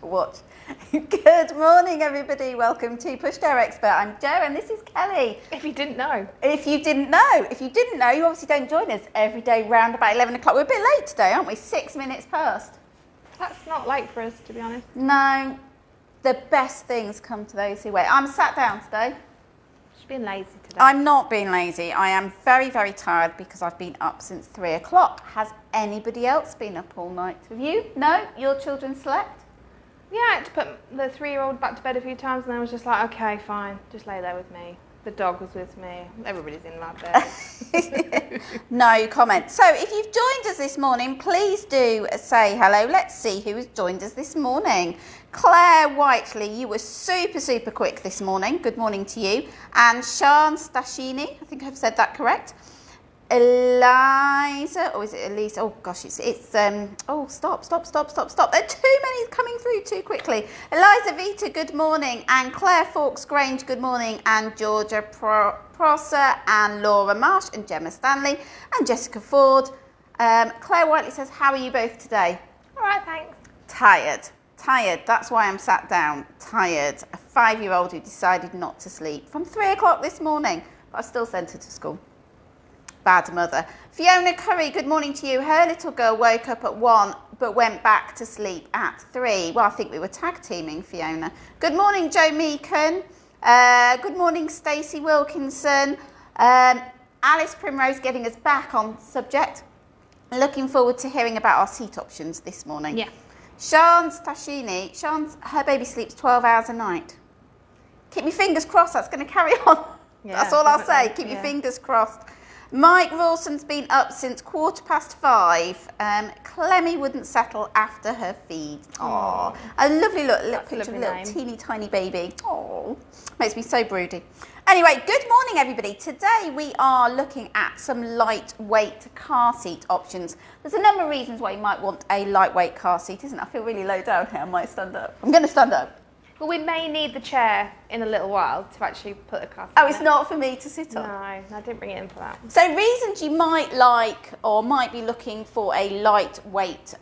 watch. Good morning, everybody. Welcome to Pushchair Expert. I'm Jo, and this is Kelly. If you didn't know. If you didn't know, you obviously don't join us every day round about 11 o'clock. We're a bit late today, aren't we? 6 minutes past. That's not late for us, to be honest. No, the best things come to those who wait. I'm sat down today. She's being lazy today. I'm not being lazy. I am very, very tired because I've been up since 3 o'clock. Has anybody else been up all night? Have you? No? Your children slept? Yeah, I had to put the 3-year-old back to bed a few times, and I was just like, okay, fine, just lay there with me. The dog was with me. Everybody's in my bed. No comment. So if you've joined us this morning, please do say hello. Let's see who has joined us this morning. Claire Whiteley, you were super, super quick this morning. Good morning to you. And Sian Stashini, I think I've said that correct. Eliza, or is it Elisa? Oh gosh, it's oh, stop. There are too many coming through too quickly. Eliza Vita, good morning. And Claire Fawkes Grange, good morning. And Georgia Prosser and Laura Marsh and Gemma Stanley and Jessica Ford. Claire Whiteley says, how are you both today? All right, thanks. Tired. That's why I'm sat down. Tired. A 5-year-old who decided not to sleep from 3 o'clock this morning, but I still sent her to school. Bad mother. Fiona Curry, good morning to you. Her little girl woke up at 1 but went back to sleep at 3. Well, I think we were tag teaming, Fiona. Good morning, Joe Meakin. Good morning, Stacey Wilkinson. Alice Primrose getting us back on subject. Looking forward to hearing about our seat options this morning. Yeah. Sian Stashini, her baby sleeps 12 hours a night. Keep your fingers crossed, that's going to carry on. Yeah, that's all I'll say. Keep your fingers crossed. Mike Rawson's been up since 5:15. Clemmy wouldn't settle after her feed. Aww. A lovely little picture of a little teeny tiny baby. Aww. Makes me so broody. Anyway, good morning, everybody. Today we are looking at some lightweight car seat options. There's a number of reasons why you might want a lightweight car seat, isn't it? I feel really low down here. I might stand up. I'm going to stand up. Well, we may need the chair in a little while to actually put the car seat Oh, it's not for me to sit on? No, I didn't bring it in for that. So reasons you might like or might be looking for a lightweight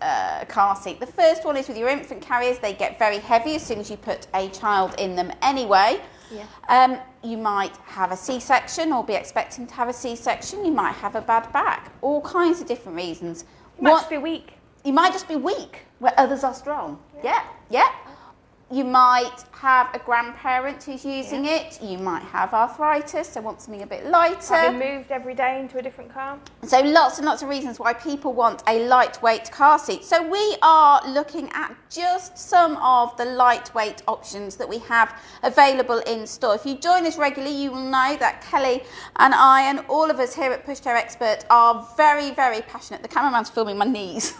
car seat. The first one is with your infant carriers. They get very heavy as soon as you put a child in them anyway. Yeah. You might have a C-section or be expecting to have a C-section. You might have a bad back. All kinds of different reasons. You might just be weak. You might just be weak where others are strong. Yeah. You might have a grandparent who's using it. You might have arthritis, so want something a bit lighter. Have been moved every day into a different car. So lots and lots of reasons why people want a lightweight car seat. So we are looking at just some of the lightweight options that we have available in store. If you join us regularly, you will know that Kelly and I and all of us here at Pushchair Expert are very, very passionate. The cameraman's filming my knees.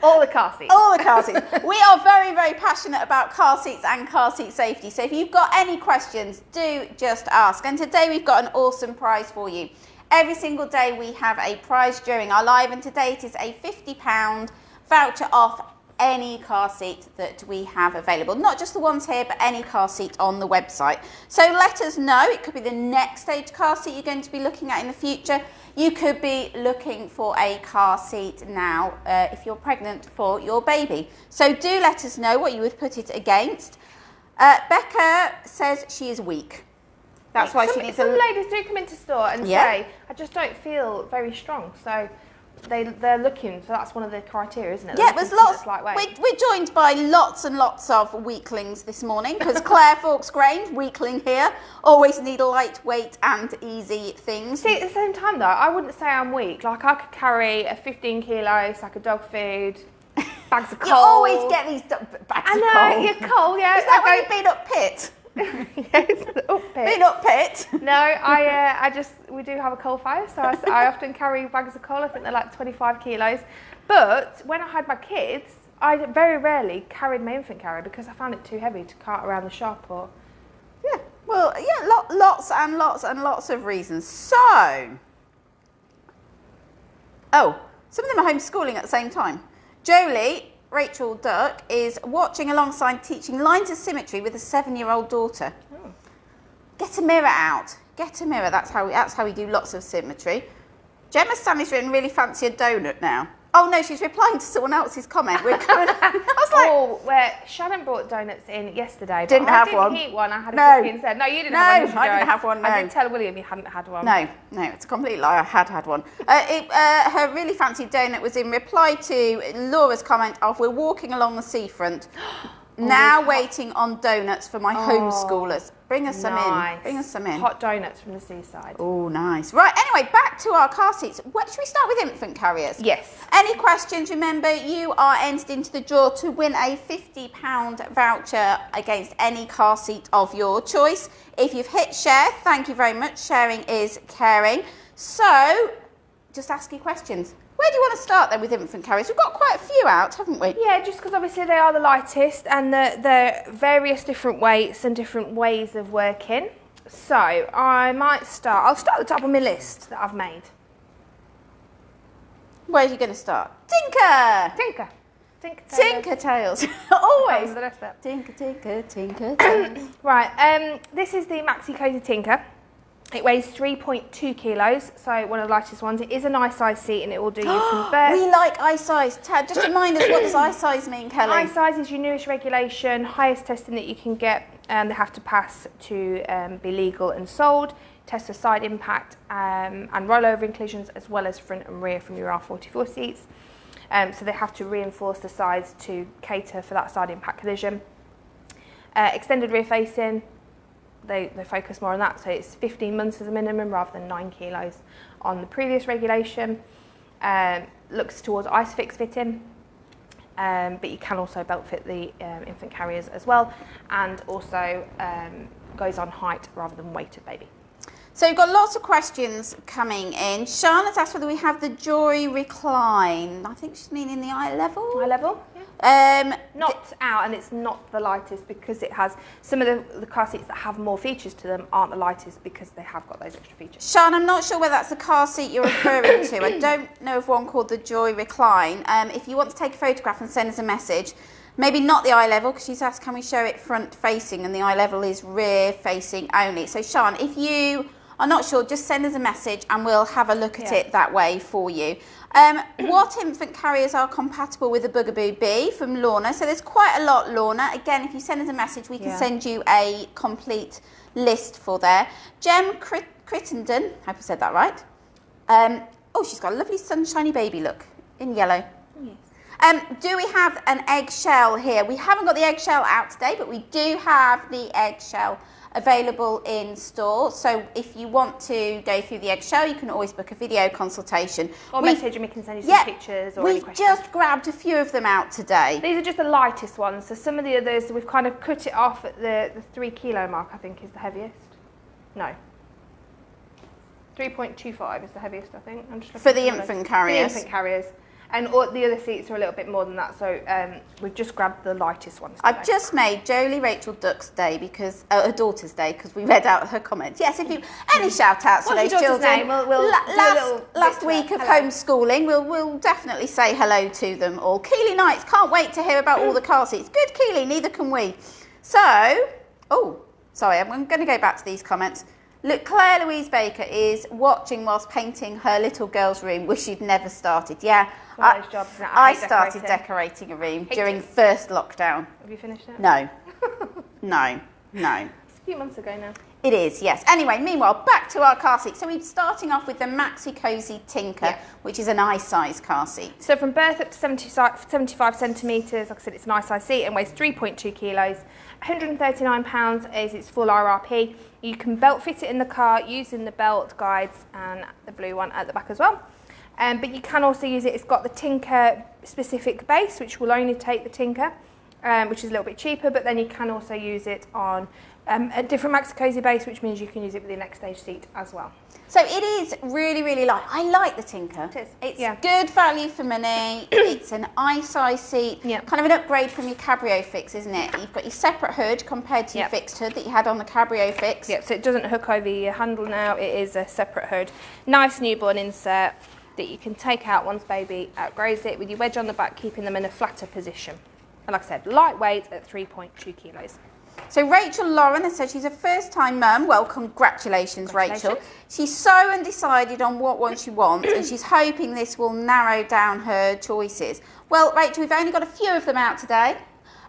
All the car seats. All the car seats. We are very, very passionate about car seats and car seat safety. So if you've got any questions, do just ask. And today we've got an awesome prize for you. Every single day we have a prize during our live, and today it is a £50 voucher off any car seat that we have available. Not just the ones here, but any car seat on the website. So let us know. It could be the next stage car seat you're going to be looking at in the future. You could be looking for a car seat now if you're pregnant for your baby. So do let us know what you would put it against. Becca says she is weak. That's why she needs some ladies do come into store and say, I just don't feel very strong. So they're looking, so that's one of the criteria, isn't it? Yeah, there's lots. We're joined by lots and lots of weaklings this morning because Claire Fawkes Grange, weakling here, always need lightweight and easy things. See, at the same time though, I wouldn't say I'm weak. Like I could carry a 15 kilo sack of dog food, bags of coal. You always get these bags of coal. I know, you're coal, yeah. Is that when you've been up pit? Yes, up pit. Been up pit? No, we do have a coal fire, so I often carry bags of coal. I think they're like 25 kilos. But when I had my kids, I very rarely carried my infant carrier because I found it too heavy to cart around the shop or... Yeah, well, yeah, lots and lots and lots of reasons. So, some of them are homeschooling at the same time. Jolie, Rachel Duck, is watching alongside teaching lines of symmetry with a 7-year-old daughter. Oh. Get a mirror out. Get a mirror. That's how we do lots of symmetry. Gemma Stanley's written really fancy a donut now. Oh no, she's replying to someone else's comment. We're coming. I was like, where Shannon brought donuts in yesterday. Didn't have one. I didn't eat one. I had a cookie instead. No, you didn't have one. I didn't have one. No. I did tell William you hadn't had one. No, it's a complete lie. I had one. Her really fancy donut was in reply to Laura's comment of we're walking along the seafront. Now waiting on donuts for my homeschoolers. Bring us some in. Bring us some in. Hot donuts from the seaside. Oh, nice. Right, anyway, back to our car seats. Should we start with infant carriers? Yes. Any questions? Remember, you are entered into the draw to win a £50 voucher against any car seat of your choice. If you've hit share, thank you very much. Sharing is caring. So, just ask your questions. Where do you want to start then with infant carriers? We've got quite a few out, haven't we? Yeah, just because obviously they are the lightest and they're various different weights and different ways of working. So I might start, I'll start at the top of my list that I've made. Where are you going to start? Tinker! Tinker Tails. Always. Tinker, tinker, tinker Tails. Right, this is the Maxi Cosy Tinker. It weighs 3.2 kilos, so one of the lightest ones. It is an i-size seat and it will do you from birth. We like i-size. Just remind us, what does i-size mean, Kelly? I-size is your newest regulation, highest testing that you can get, and they have to pass to be legal and sold. Test for side impact and rollover inclusions, as well as front and rear from your R44 seats. So they have to reinforce the sides to cater for that side impact collision. Extended rear facing. They focus more on that, so it's 15 months as a minimum rather than 9 kilos on the previous regulation. Looks towards Isofix fitting, but you can also belt fit the infant carriers as well, and also goes on height rather than weight of baby. So we've got lots of questions coming in. Charlotte's asked whether we have the Joy Recline. I think she's meaning the eye level. Eye level, yeah. Not out, and it's not the lightest because it has some of the car seats that have more features to them aren't the lightest because they have got those extra features. Sean, I'm not sure whether that's the car seat you're referring to. I don't know of one called the Joy Recline. If you want to take a photograph and send us a message, maybe not the eye level, because she's asked can we show it front facing, and the eye level is rear facing only. So Sean, if you are not sure, just send us a message and we'll have a look at it that way for you. What infant carriers are compatible with the Bugaboo B from Lorna? So there's quite a lot, Lorna. Again, if you send us a message, we can send you a complete list for there. Jem Crittenden, I hope I said that right. She's got a lovely sunshiny baby look in yellow. Yes. Do we have an eggshell here? We haven't got the eggshell out today, but we do have the eggshell available in store. So if you want to go through the eggshell, you can always book a video consultation. Or message and we can send you some pictures or any questions. We've just grabbed a few of them out today. These are just the lightest ones. So some of the others, we've kind of cut it off at the 3 kilo mark, I think is the heaviest. No. 3.25 is the heaviest, I think. I'm just for the infant carriers. For the infant carriers. And all the other seats are a little bit more than that, so we've just grabbed the lightest ones today. I've just made Jolie Rachel Duck's day because her daughter's day because we read out her comments. Yes, if you any shout outs to those children. Name? We'll last week of homeschooling, we'll definitely say hello to them all. Keely Knights, can't wait to hear about all the car seats. Good, Keely, neither can we. So, sorry, I'm going to go back to these comments. Look, Claire Louise Baker is watching whilst painting her little girl's room, wish she'd never started. Yeah, I started decorating a room during first lockdown. Have you finished it? No. No. It's a few months ago now. It is, yes. Anyway, meanwhile, back to our car seat. So we're starting off with the Maxi Cosy Tinker, which is an i-size car seat. So from birth up to 75 centimetres, like I said, it's an i-size seat and weighs 3.2 kilos. £139 is its full RRP. You can belt fit it in the car using the belt guides and the blue one at the back as well. But you can also use it, it's got the Tinker specific base, which will only take the Tinker, which is a little bit cheaper, but then you can also use it on a different Maxi Cosy base, which means you can use it with the next stage seat as well. So it is really, really light. I like the Tinker. It is. It's good value for money. It's an i-size seat. Kind of an upgrade from your Cabrio Fix, isn't it? You've got your separate hood compared to your fixed hood that you had on the Cabrio Fix. So it doesn't hook over your handle now. It is a separate hood. Nice newborn insert that you can take out once baby outgrows it, with your wedge on the back, keeping them in a flatter position. And like I said, lightweight at 3.2 kilos. So Rachel Lauren has said she's a first-time mum. Well, congratulations, Rachel. She's so undecided on what one she wants, and she's hoping this will narrow down her choices. Well, Rachel, we've only got a few of them out today.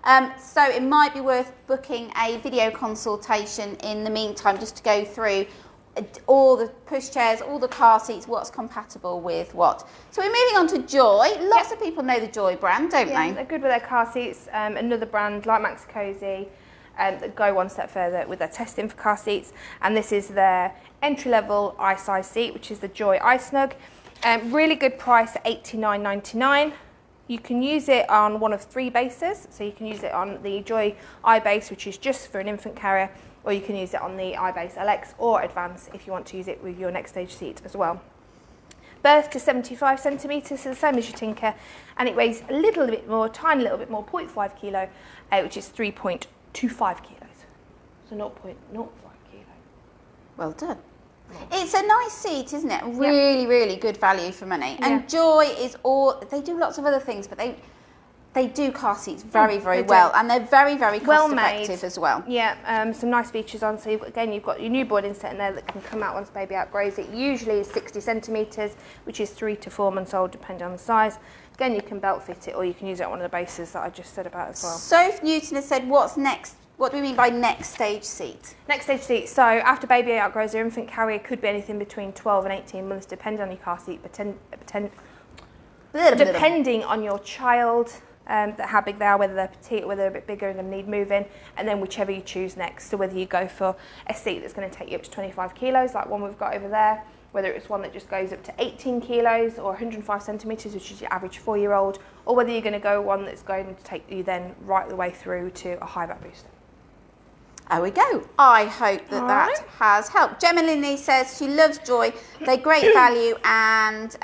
So it might be worth booking a video consultation in the meantime, just to go through all the pushchairs, all the car seats, what's compatible with what. So we're moving on to Joy. Lots of people know the Joy brand, don't they? They're good with their car seats. Another brand like Maxi Cosy that go one step further with their testing for car seats. And this is their entry-level i-size seat, which is the Joy iSnug. Really good price at $89.99. You can use it on one of 3 bases. So you can use it on the Joy iBase, which is just for an infant carrier, or you can use it on the iBase LX or Advance if you want to use it with your next stage seat as well. Birth to 75 centimetres, so the same as your Tinker, and it weighs a little bit more, tiny little bit more, 0.5 kilo, which is 3.25 kilos. So 0.05 kilo. Well done. It's a nice seat, isn't it? Really good value for money. Yeah. And Joy is they do lots of other things, but they do car seats very well, and they're very cost effective as well. Yeah, some nice features on. So you've got your newborn inset in there that can come out once baby outgrows it. Usually is 60 centimetres, which is 3 to 4 months old, depending on the size. Again, you can belt fit it, or you can use it on one of the bases that I just said about as well. Soph Newton has said, what's next? What do we mean by next stage seat? Next stage seat. So after baby outgrows their infant carrier, could be anything between 12 and 18 months, depending on your car seat, depending on your child. How big they are, whether they're petite or whether they're a bit bigger and they need moving, and then whichever you choose next. So whether you go for a seat that's going to take you up to 25 kilos, like one we've got over there, whether it's one that just goes up to 18 kilos or 105 centimetres, which is your average 4-year-old, or whether you're going to go one that's going to take you then right the way through to a high back booster. There we go. I hope that has helped. Gemma Linley says she loves Joy. They're great value and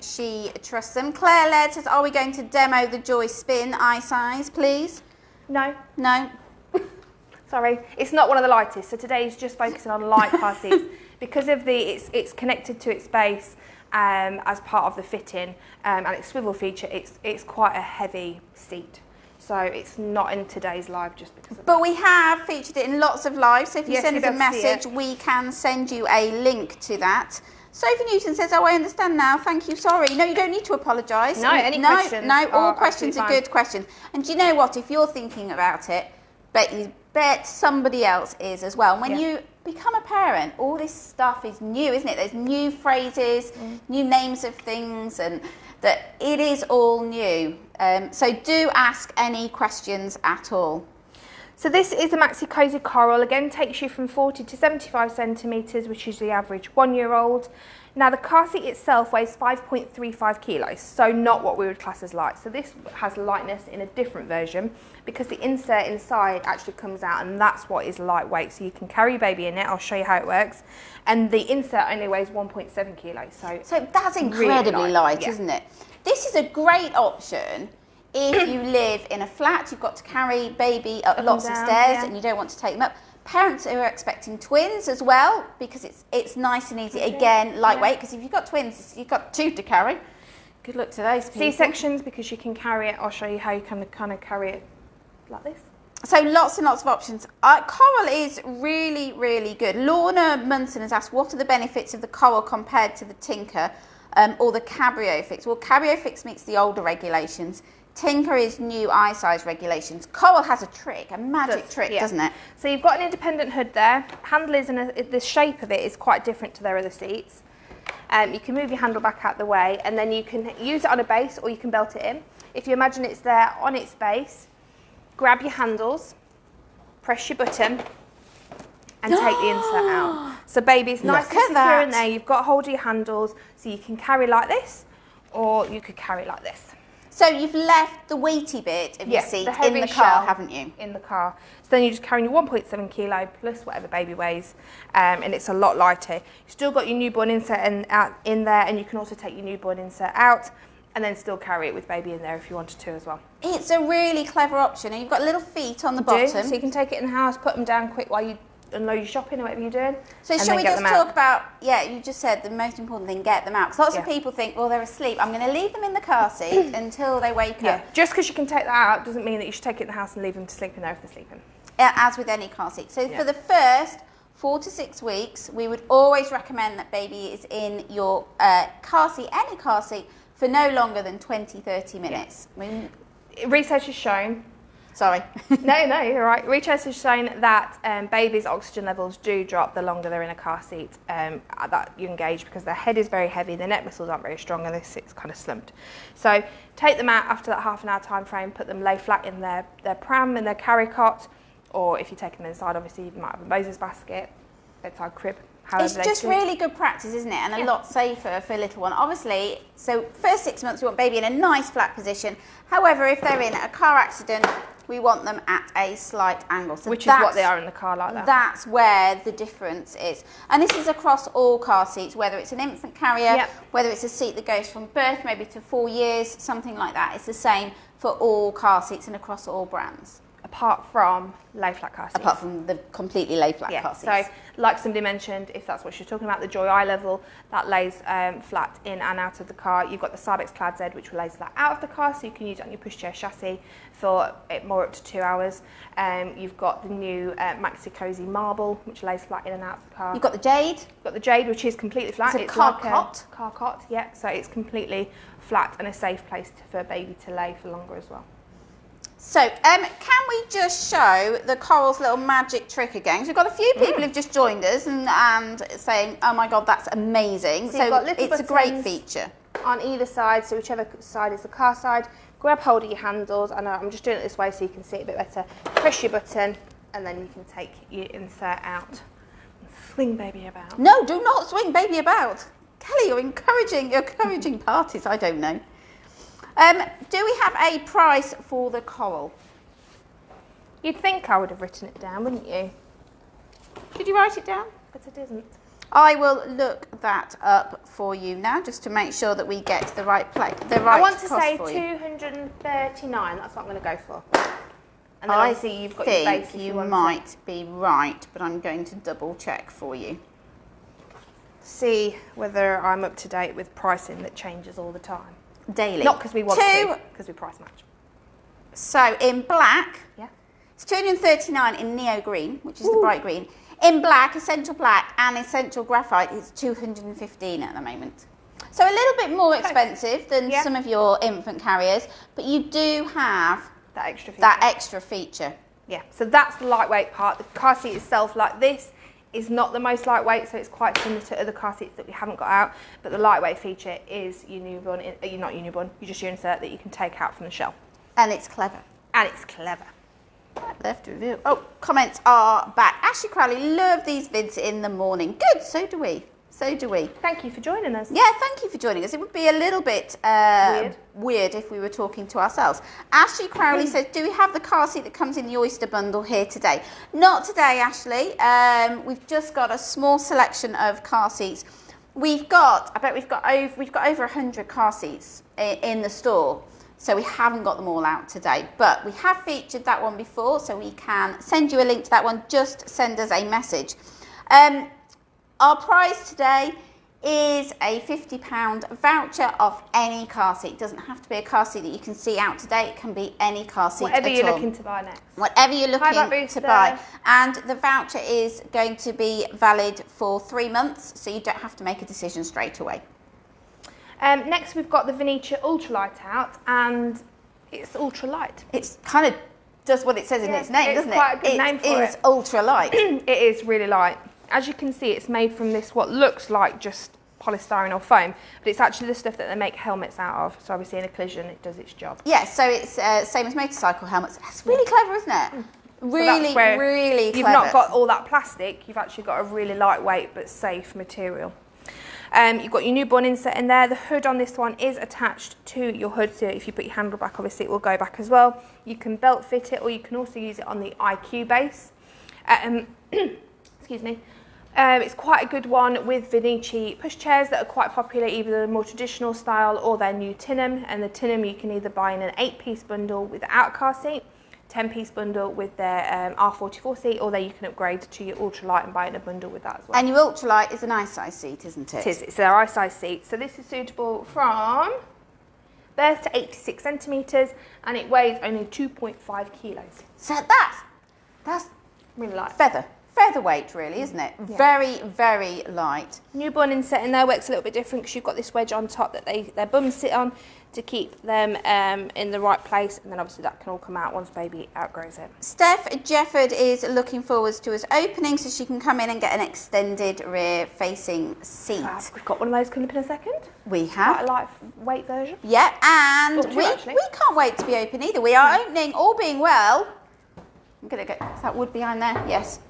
she trusts them. Claire Laird says, are we going to demo the Joy Spin i-size, please? No. No. Sorry, it's not one of the lightest. So today is just focusing on light car seats because of it's connected to its base as part of the fitting and its swivel feature. It's quite a heavy seat. So it's not in today's live just because of But we have featured it in lots of lives, so if you send us a see message, we can send you a link to that. Sophie Newton says, oh, I understand now, thank you, sorry. No, you don't need to apologise. No, any questions No, all are questions are absolutely good questions. And do you know what, if you're thinking about it, bet somebody else is as well. When you become a parent, all this stuff is new, isn't it? There's new phrases, new names of things, and that it is all new. So do ask any questions at all. So this is a Maxi Cosy Coral. Again, takes you from 40 to 75 centimetres, which is the average 1-year-old. Now the car seat itself weighs 5.35 kilos, so not what we would class as light. So this has lightness in a different version because the insert inside actually comes out, and that's what is lightweight. So you can carry your baby in it. I'll show you how it works. And the insert only weighs 1.7 kilos. So that's incredibly really light, isn't it? This is a great option if you live in a flat, you've got to carry baby up lots of stairs and you don't want to take them up. Parents who are expecting twins as well, because it's nice and easy. Again, lightweight, because if you've got twins, you've got 2 to carry. Good luck to those people. C-sections, because you can carry it. I'll show you how you can kind of carry it like this. So lots and lots of options. Coral is really good. Lorna Munson has asked, what are the benefits of the Coral compared to the Tinker or the Cabrio Fix? Well, Cabrio Fix meets the older regulations. Tinker is new i-size regulations. Coral has a trick, a magic trick, doesn't it? So you've got an independent hood there. Handle is the shape of it is quite different to their other seats. You can move your handle back out the way, and then you can use it on a base or you can belt it in. If you imagine it's there on its base, grab your handles, press your button, and take the insert out. So baby's nice and secure in there. You've got hold of your handles, so you can carry like this, or you could carry like this. So you've left the weighty bit of your seat in the car, haven't you? In the car. So then you're just carrying your 1.7 kilo plus whatever baby weighs, and it's a lot lighter. You've still got your newborn insert in there, and you can also take your newborn insert out and then still carry it with baby in there if you wanted to as well. It's a really clever option, and you've got little feet on the bottom. So you can take it in the house, put them down quick while you unload your shopping or whatever you're doing. So shall we just talk about, you just said the most important thing, get them out. Because lots of people think, well, they're asleep, I'm going to leave them in the car seat until they wake up. Just because you can take that out doesn't mean that you should take it in the house and leave them to sleep in there if they're sleeping. As with any car seat. So for the first 4 to 6 weeks, we would always recommend that baby is in your car seat, any car seat, for no longer than 20-30 minutes. Research has shown Sorry. No, you're right. Research has shown that babies' oxygen levels do drop the longer they're in a car seat at that young age, because their head is very heavy, their neck muscles aren't very strong, and they sit kind of slumped. So take them out after that half an hour time frame, put them lay flat in their pram, in their carry cot, or if you're taking them inside, obviously you might have a Moses basket, bedside crib. It's just really good practice, isn't it? And a lot safer for a little one. Obviously, so first 6 months we want baby in a nice flat position. However, if they're in a car accident, we want them at a slight angle. So which is what they are in the car like that. That's where the difference is. And this is across all car seats, whether it's an infant carrier, whether it's a seat that goes from birth maybe to 4 years, something like that. It's the same for all car seats and across all brands. Apart from lay flat car seats. Apart from the completely lay flat car seats. So, like somebody mentioned, if that's what she's talking about, the Joy eye level, that lays flat in and out of the car. You've got the Isofix Clad Z, which lays flat out of the car, so you can use it on your pushchair chassis for more up to 2 hours. You've got the new Maxi Cosy marble, which lays flat in and out of the car. You've got the Jade. You've got the Jade, which is completely flat. It's a car cot. Car cot, yeah. So it's completely flat and a safe place for a baby to lay for longer as well. So, can we just show the Coral's little magic trick again? So we've got a few people who've just joined us and saying, oh my God, that's amazing. So it's a great feature. On either side, so whichever side is the car side, grab hold of your handles, and I'm just doing it this way so you can see it a bit better. Press your button, and then you can take your insert out and swing baby about. No, do not swing baby about. Kelly, you're encouraging parties, I don't know. Do we have a price for the Coral? You'd think I would have written it down, wouldn't you? Did you write it down? But I didn't. I will look that up for you now, just to make sure that we get the right place. I want to say 239. That's what I'm going to go for. And then obviously you've got your base. You might be right, but I'm going to double check for you. See whether I'm up to date with pricing that changes all the time. Daily. Not because we want to, because we price match. So in black, it's 239 in neo green, which is the bright green. In black, essential black, and essential graphite is 215 at the moment. So a little bit more expensive than some of your infant carriers, but you do have that extra feature. Yeah. So that's the lightweight part. The car seat itself, like this, is not the most lightweight, so it's quite similar to other car seats that we haven't got out. But the lightweight feature is your newborn, not your newborn, you just your insert that you can take out from the shell. And it's clever. Left review. Oh, comments are back. Ashley Crowley, love these vids in the morning. Good, so do we. Thank you for joining us. Yeah, thank you for joining us. It would be a little bit weird if we were talking to ourselves. Ashley Crowley says, do we have the car seat that comes in the Oyster bundle here today? Not today, Ashley. We've just got a small selection of car seats. We've got over 100 car seats in the store. So we haven't got them all out today, but we have featured that one before, so we can send you a link to that one. Just send us a message. Our prize today is a £50 voucher off any car seat. It doesn't have to be a car seat that you can see out today. It can be any car seat Whatever you're looking to buy next. Whatever you're looking to buy. And the voucher is going to be valid for 3 months, so you don't have to make a decision straight away. Next, we've got the Venetia Ultralight out, and it's ultralight. It's kind of does what it says in its name, doesn't it? It's quite a good name for it. It is ultralight. It is really light. As you can see, it's made from this, what looks like just polystyrene or foam, but it's actually the stuff that they make helmets out of. So obviously in a collision, it does its job. Yeah, so it's same as motorcycle helmets. That's really clever, isn't it? Really clever. You've not got all that plastic. You've actually got a really lightweight but safe material. You've got your newborn insert in there. The hood on this one is attached to your hood, so if you put your handle back, obviously it will go back as well. You can belt fit it, or you can also use it on the IQ base. Excuse me. It's quite a good one with Venetia pushchairs that are quite popular, either the more traditional style or their new Tinham. And the Tinham you can either buy in an 8-piece bundle without a car seat, 10-piece bundle with their R44 seat, or then you can upgrade to your ultralight and buy it in a bundle with that as well. And your ultralight is an i-size seat, isn't it? It is. It's their i-size seat. So this is suitable from birth to 86 centimetres, and it weighs only 2.5 kilos. So that's really light. featherweight really, isn't it? Yeah. Very, very light. Newborn inset in there works a little bit different because you've got this wedge on top that their bums sit on to keep them in the right place, and then obviously that can all come out once baby outgrows it. Steph Jefford is looking forwards to us opening so she can come in and get an extended rear facing seat. We've got one of those coming up in a second. We have. Quite a lightweight version. Yeah, and Two, we actually. can't wait to be open either. We are opening, all being well. I'm going to get, is that wood behind there? Yes.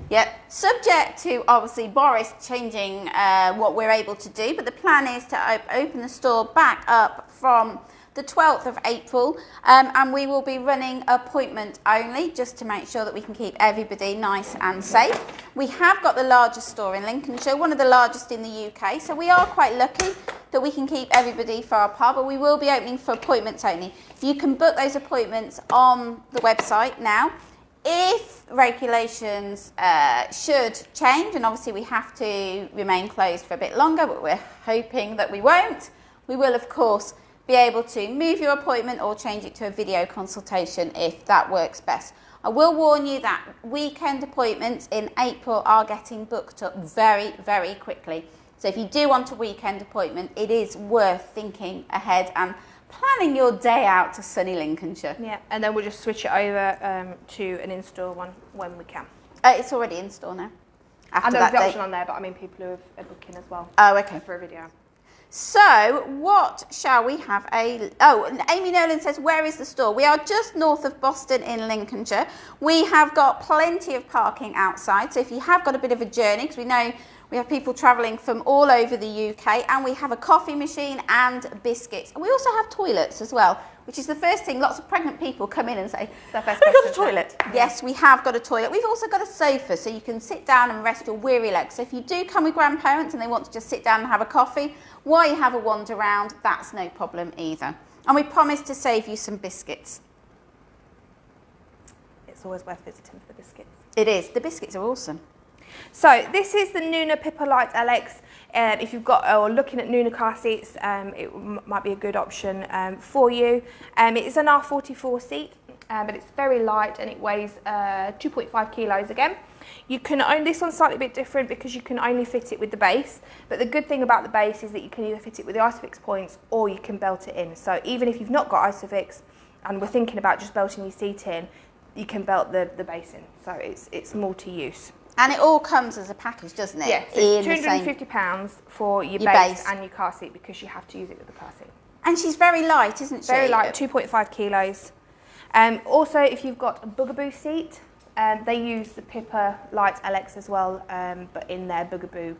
Yep. Subject to obviously Boris changing what we're able to do, but the plan is to open the store back up from the 12th of April, and we will be running appointment only just to make sure that we can keep everybody nice and safe. We have got the largest store in Lincolnshire, one of the largest in the UK, so we are quite lucky that we can keep everybody far apart, but we will be opening for appointments only. You can book those appointments on the website now. If regulations should change, and obviously we have to remain closed for a bit longer, but we're hoping that we won't, we will of course be able to move your appointment or change it to a video consultation if that works best. I will warn you that weekend appointments in April are getting booked up very, very quickly. So if you do want a weekend appointment, it is worth thinking ahead and planning your day out to sunny Lincolnshire. Yeah, and then we'll just switch it over to an in-store one when we can. It's already in store now. I know there's the option on there, but I mean people who are booking as well. Oh, okay. For a video. So, what shall we have? Amy Nolan says, where is the store? We are just north of Boston in Lincolnshire. We have got plenty of parking outside. So, if you have got a bit of a journey, because we know we have people travelling from all over the UK, and we have a coffee machine and biscuits. And we also have toilets as well, which is the first thing lots of pregnant people come in and say, we've got a toilet. Yes, we have got a toilet. We've also got a sofa, so you can sit down and rest your weary legs. So if you do come with grandparents and they want to just sit down and have a coffee while you have a wander around, that's no problem either. And we promise to save you some biscuits. It's always worth visiting for the biscuits. It is. The biscuits are awesome. So this is the Nuna Pipa Lite LX. If you've got or looking at Nuna car seats, it might be a good option for you. It is an R44 seat, but it's very light and it weighs 2.5 kilos again. You can own this one slightly bit different because you can only fit it with the base. But the good thing about the base is that you can either fit it with the Isofix points or you can belt it in. So even if you've not got Isofix and we're thinking about just belting your seat in, you can belt the base in. So it's multi-use. And it all comes as a package, doesn't it? Yeah, so it's £250 for your base and your car seat because you have to use it with the car seat. And she's very light, isn't she? Very light, 2.5 kilos. Also, if you've got a Bugaboo seat, they use the Pipa Lite LX as well, but in their Bugaboo.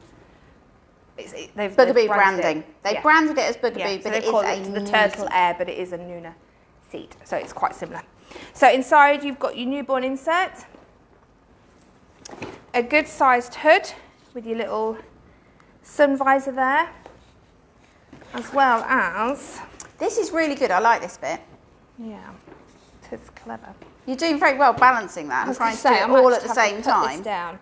They've Bugaboo branding. They branded it as Bugaboo, yeah, but so it is the Turtle Air, but it is a Nuna seat, so it's quite similar. So inside you've got your newborn insert, a good sized hood with your little sun visor there, as well as... This is really good, I like this bit. Yeah, it's clever. You're doing very well balancing that and trying to do it all at the same time. Down.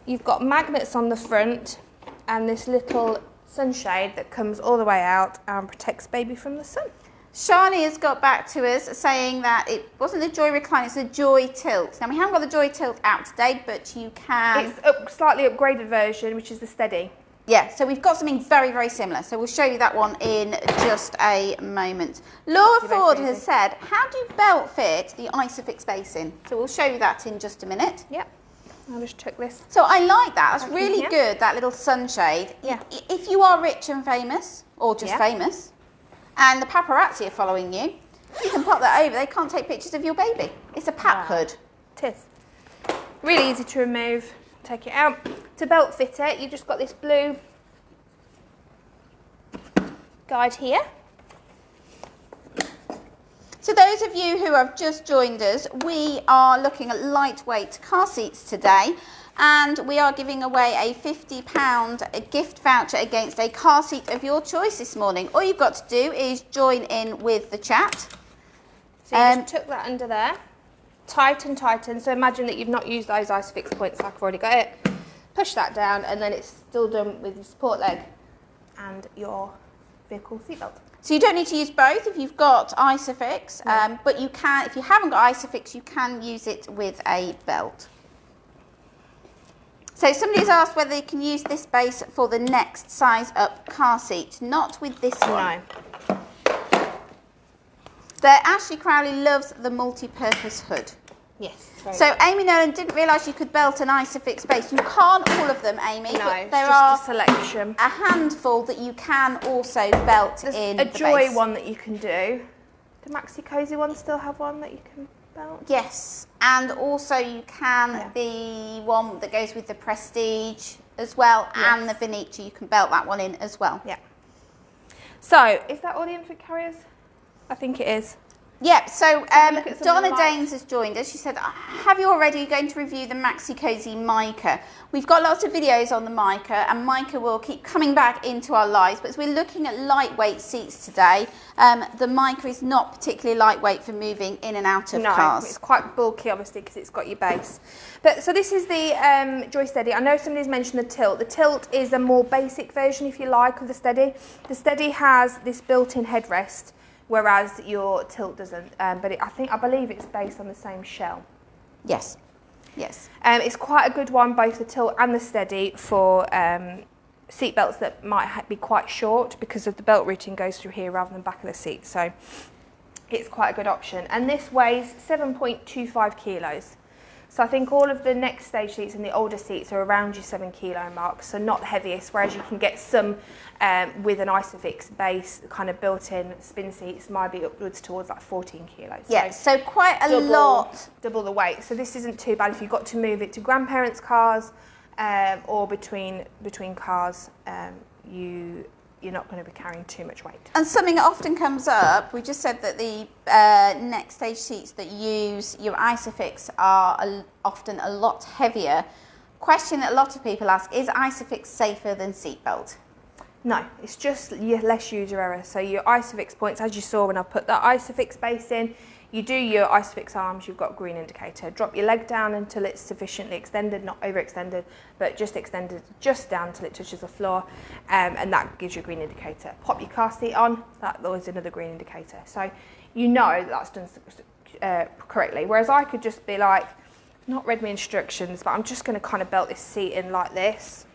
You've got magnets on the front and this little sunshade that comes all the way out and protects baby from the sun. Shani has got back to us saying that it wasn't the Joy Recline, it's the Joy Tilt. Now we haven't got the Joy Tilt out today, but you can... It's a slightly upgraded version, which is the Steady. Yeah, so we've got something very, very similar. So we'll show you that one in just a moment. Laura Ford has said, how do you belt fit the Isofix basin? So we'll show you that in just a minute. Yep, I'll just check this. So I like that, that's really good, that little sunshade. Yeah. If you are rich and famous, or just famous, and the paparazzi are following you, you can pop that over. They can't take pictures of your baby. It's a pap hood. It is. Really easy to remove. Take it out. To belt fit it, you've just got this blue guide here. So those of you who have just joined us, we are looking at lightweight car seats today. And we are giving away a £50 gift voucher against a car seat of your choice this morning. All you've got to do is join in with the chat. So you just took that under there, tighten. So imagine that you've not used those Isofix points like I've already got it. Push that down and then it's still done with your support leg and your vehicle seatbelt. So you don't need to use both if you've got Isofix, but you can, if you haven't got Isofix, you can use it with a belt. So somebody's asked whether you can use this base for the next size up car seat. Not with this one. No. Ashley Crowley loves the multi-purpose hood. Yes. So Amy Nolan didn't realise you could belt an Isofix base. You can't all of them, Amy. No, but there just are a selection. A handful that you can also belt There's in a the Joy base. one that you can do. The Maxi Cosy one still have one that you can belt? Yes, and also you can the one that goes with the Prestige as well, and the Venetia. You can belt that one in as well. Yeah. So is that all the infant carriers? I think it is. Yep, so Donna Lite. Danes has joined us. She said, have you already going to review the Maxi Cosy mica? We've got lots of videos on the mica, and mica will keep coming back into our lives, but as we're looking at lightweight seats today, the mica is not particularly lightweight for moving in and out of cars. It's quite bulky, obviously, because it's got your base. But so this is the Joy Steady. I know somebody's mentioned the Tilt. The Tilt is a more basic version, if you like, of the Steady. The Steady has this built-in headrest, whereas your Tilt doesn't. But I believe it's based on the same shell. Yes. Yes. It's quite a good one, both the Tilt and the Steady, for seat belts that might be quite short because of the belt routing goes through here rather than back of the seat. So it's quite a good option. And this weighs 7.25 kilos. So I think all of the next stage seats and the older seats are around your 7 kilo mark, so not the heaviest, whereas you can get some with an Isofix base kind of built-in spin seats might be upwards towards like 14 kilos. Yeah, so quite a lot. Double the weight. So this isn't too bad if you've got to move it to grandparents' cars or between cars, you're not going to be carrying too much weight. And something that often comes up, we just said that the next stage seats that use your Isofix are often a lot heavier. Question that a lot of people ask, is Isofix safer than Seatbelt? No, it's just less user error. So your Isofix points, as you saw when I put that Isofix base in, you do your Isofix arms, you've got a green indicator. Drop your leg down until it's sufficiently extended, not overextended, but just extended just down until it touches the floor, and that gives you a green indicator. Pop your car seat on, that was another green indicator. So you know that's done correctly. Whereas I could just be like, not read my instructions, but I'm just going to kind of belt this seat in like this.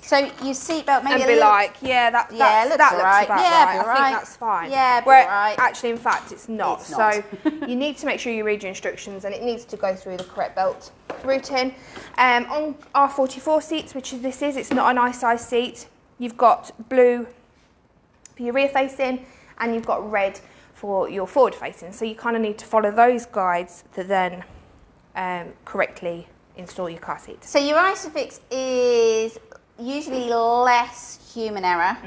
So your seatbelt maybe and be like, that looks about right. I think that's fine. Yeah, right. Actually, in fact, it's not. So you need to make sure you read your instructions, and it needs to go through the correct belt routing. On R44 seats, which it's not an I-size seat. You've got blue for your rear facing, and you've got red for your forward facing. So you kind of need to follow those guides to then correctly install your car seat. So your Isofix is usually less human error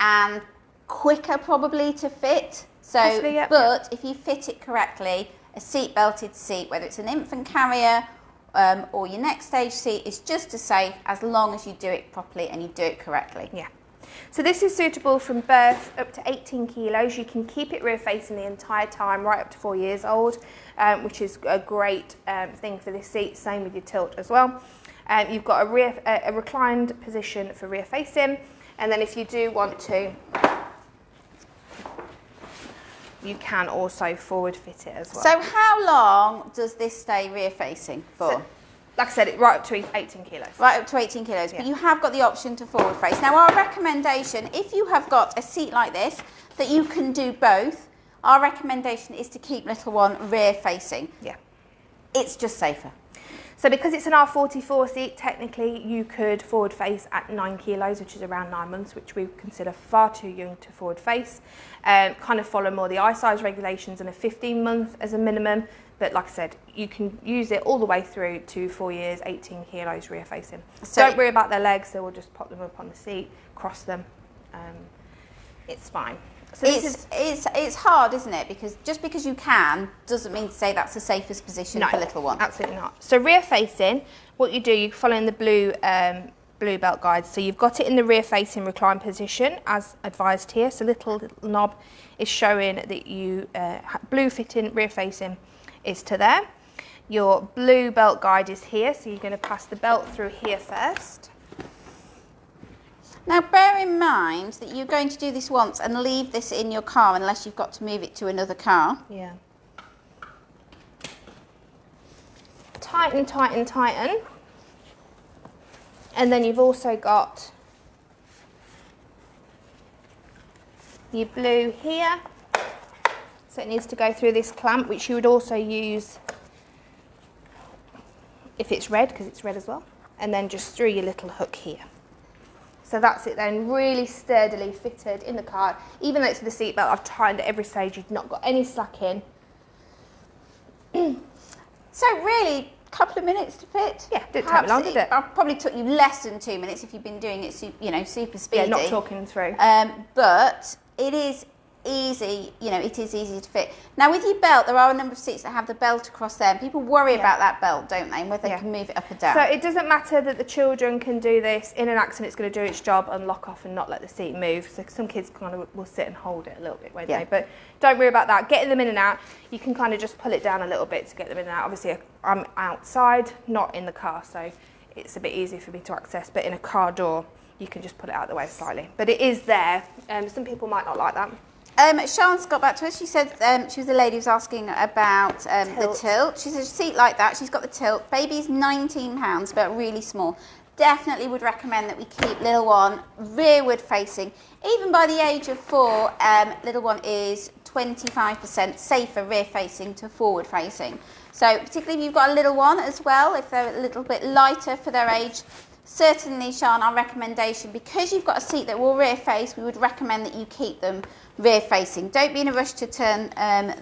and quicker probably to fit. So, possibly, yep. But if you fit it correctly, a seat belted seat, whether it's an infant carrier or your next stage seat, is just as safe as long as you do it properly and you do it correctly. Yeah. So this is suitable from birth up to 18 kilos. You can keep it rear facing the entire time, right up to 4 years old, which is a great thing for this seat. Same with your Tilt as well. You've got a reclined position for rear facing, and then if you do want to, you can also forward fit it as well. So how long does this stay rear facing for? So, like I said, right up to 18 kilos. Right up to 18 kilos, but you have got the option to forward face. Now our recommendation, if you have got a seat like this, that you can do both, our recommendation is to keep little one rear facing. Yeah. It's just safer. So because it's an R44 seat, technically you could forward face at 9 kilos, which is around 9 months, which we consider far too young to forward face. Kind of follow more the I-size regulations and a 15-month as a minimum. But like I said, you can use it all the way through to 4 years, 18 kilos rear facing. So don't worry about their legs, they will just pop them up on the seat, cross them. It's fine. So it's hard, isn't it? Because just because you can doesn't mean to say that's the safest position for little one. Absolutely not. So rear facing, what you do, you're following the blue belt guides. So you've got it in the rear facing recline position as advised here. So little knob is showing that you blue fitting rear facing is to there. Your blue belt guide is here, so you're going to pass the belt through here first. Now bear in mind that you're going to do this once and leave this in your car unless you've got to move it to another car. Yeah. Tighten, tighten, tighten. And then you've also got your blue here. So it needs to go through this clamp, which you would also use if it's red, because it's red as well. And then just through your little hook here. So that's it then, really sturdily fitted in the car. Even though it's with the seatbelt, I've tightened at every stage. You've not got any slack in. So really, a couple of minutes to fit. Yeah, didn't take me long, did it? Probably took you less than 2 minutes if you've been doing it, super speedy. Yeah, not talking through. But it is easy, it is easy to fit. Now with your belt, there are a number of seats that have the belt across there, and people worry about that belt, don't they, and whether they can move it up and down. So it doesn't matter that the children can do this. In an accident, it's going to do its job and lock off and not let the seat move. So some kids kind of will sit and hold it a little bit, won't they? But don't worry about that. Getting them in and out, you can kind of just pull it down a little bit to get them in and out. Obviously, I'm outside, not in the car, so it's a bit easier for me to access. But in a car door, you can just pull it out of the way slightly. But it is there. Some people might not like that. Sian's got back to us. She said she was the lady who was asking about the tilt. She said a seat like that, she's got the tilt. Baby's £19, but really small. Definitely would recommend that we keep little one rearward facing. Even by the age of 4, little one is 25% safer rear facing to forward facing. So particularly if you've got a little one as well, if they're a little bit lighter for their age, certainly, Sian, our recommendation, because you've got a seat that will rear face, we would recommend that you keep them rear facing. Don't be in a rush to turn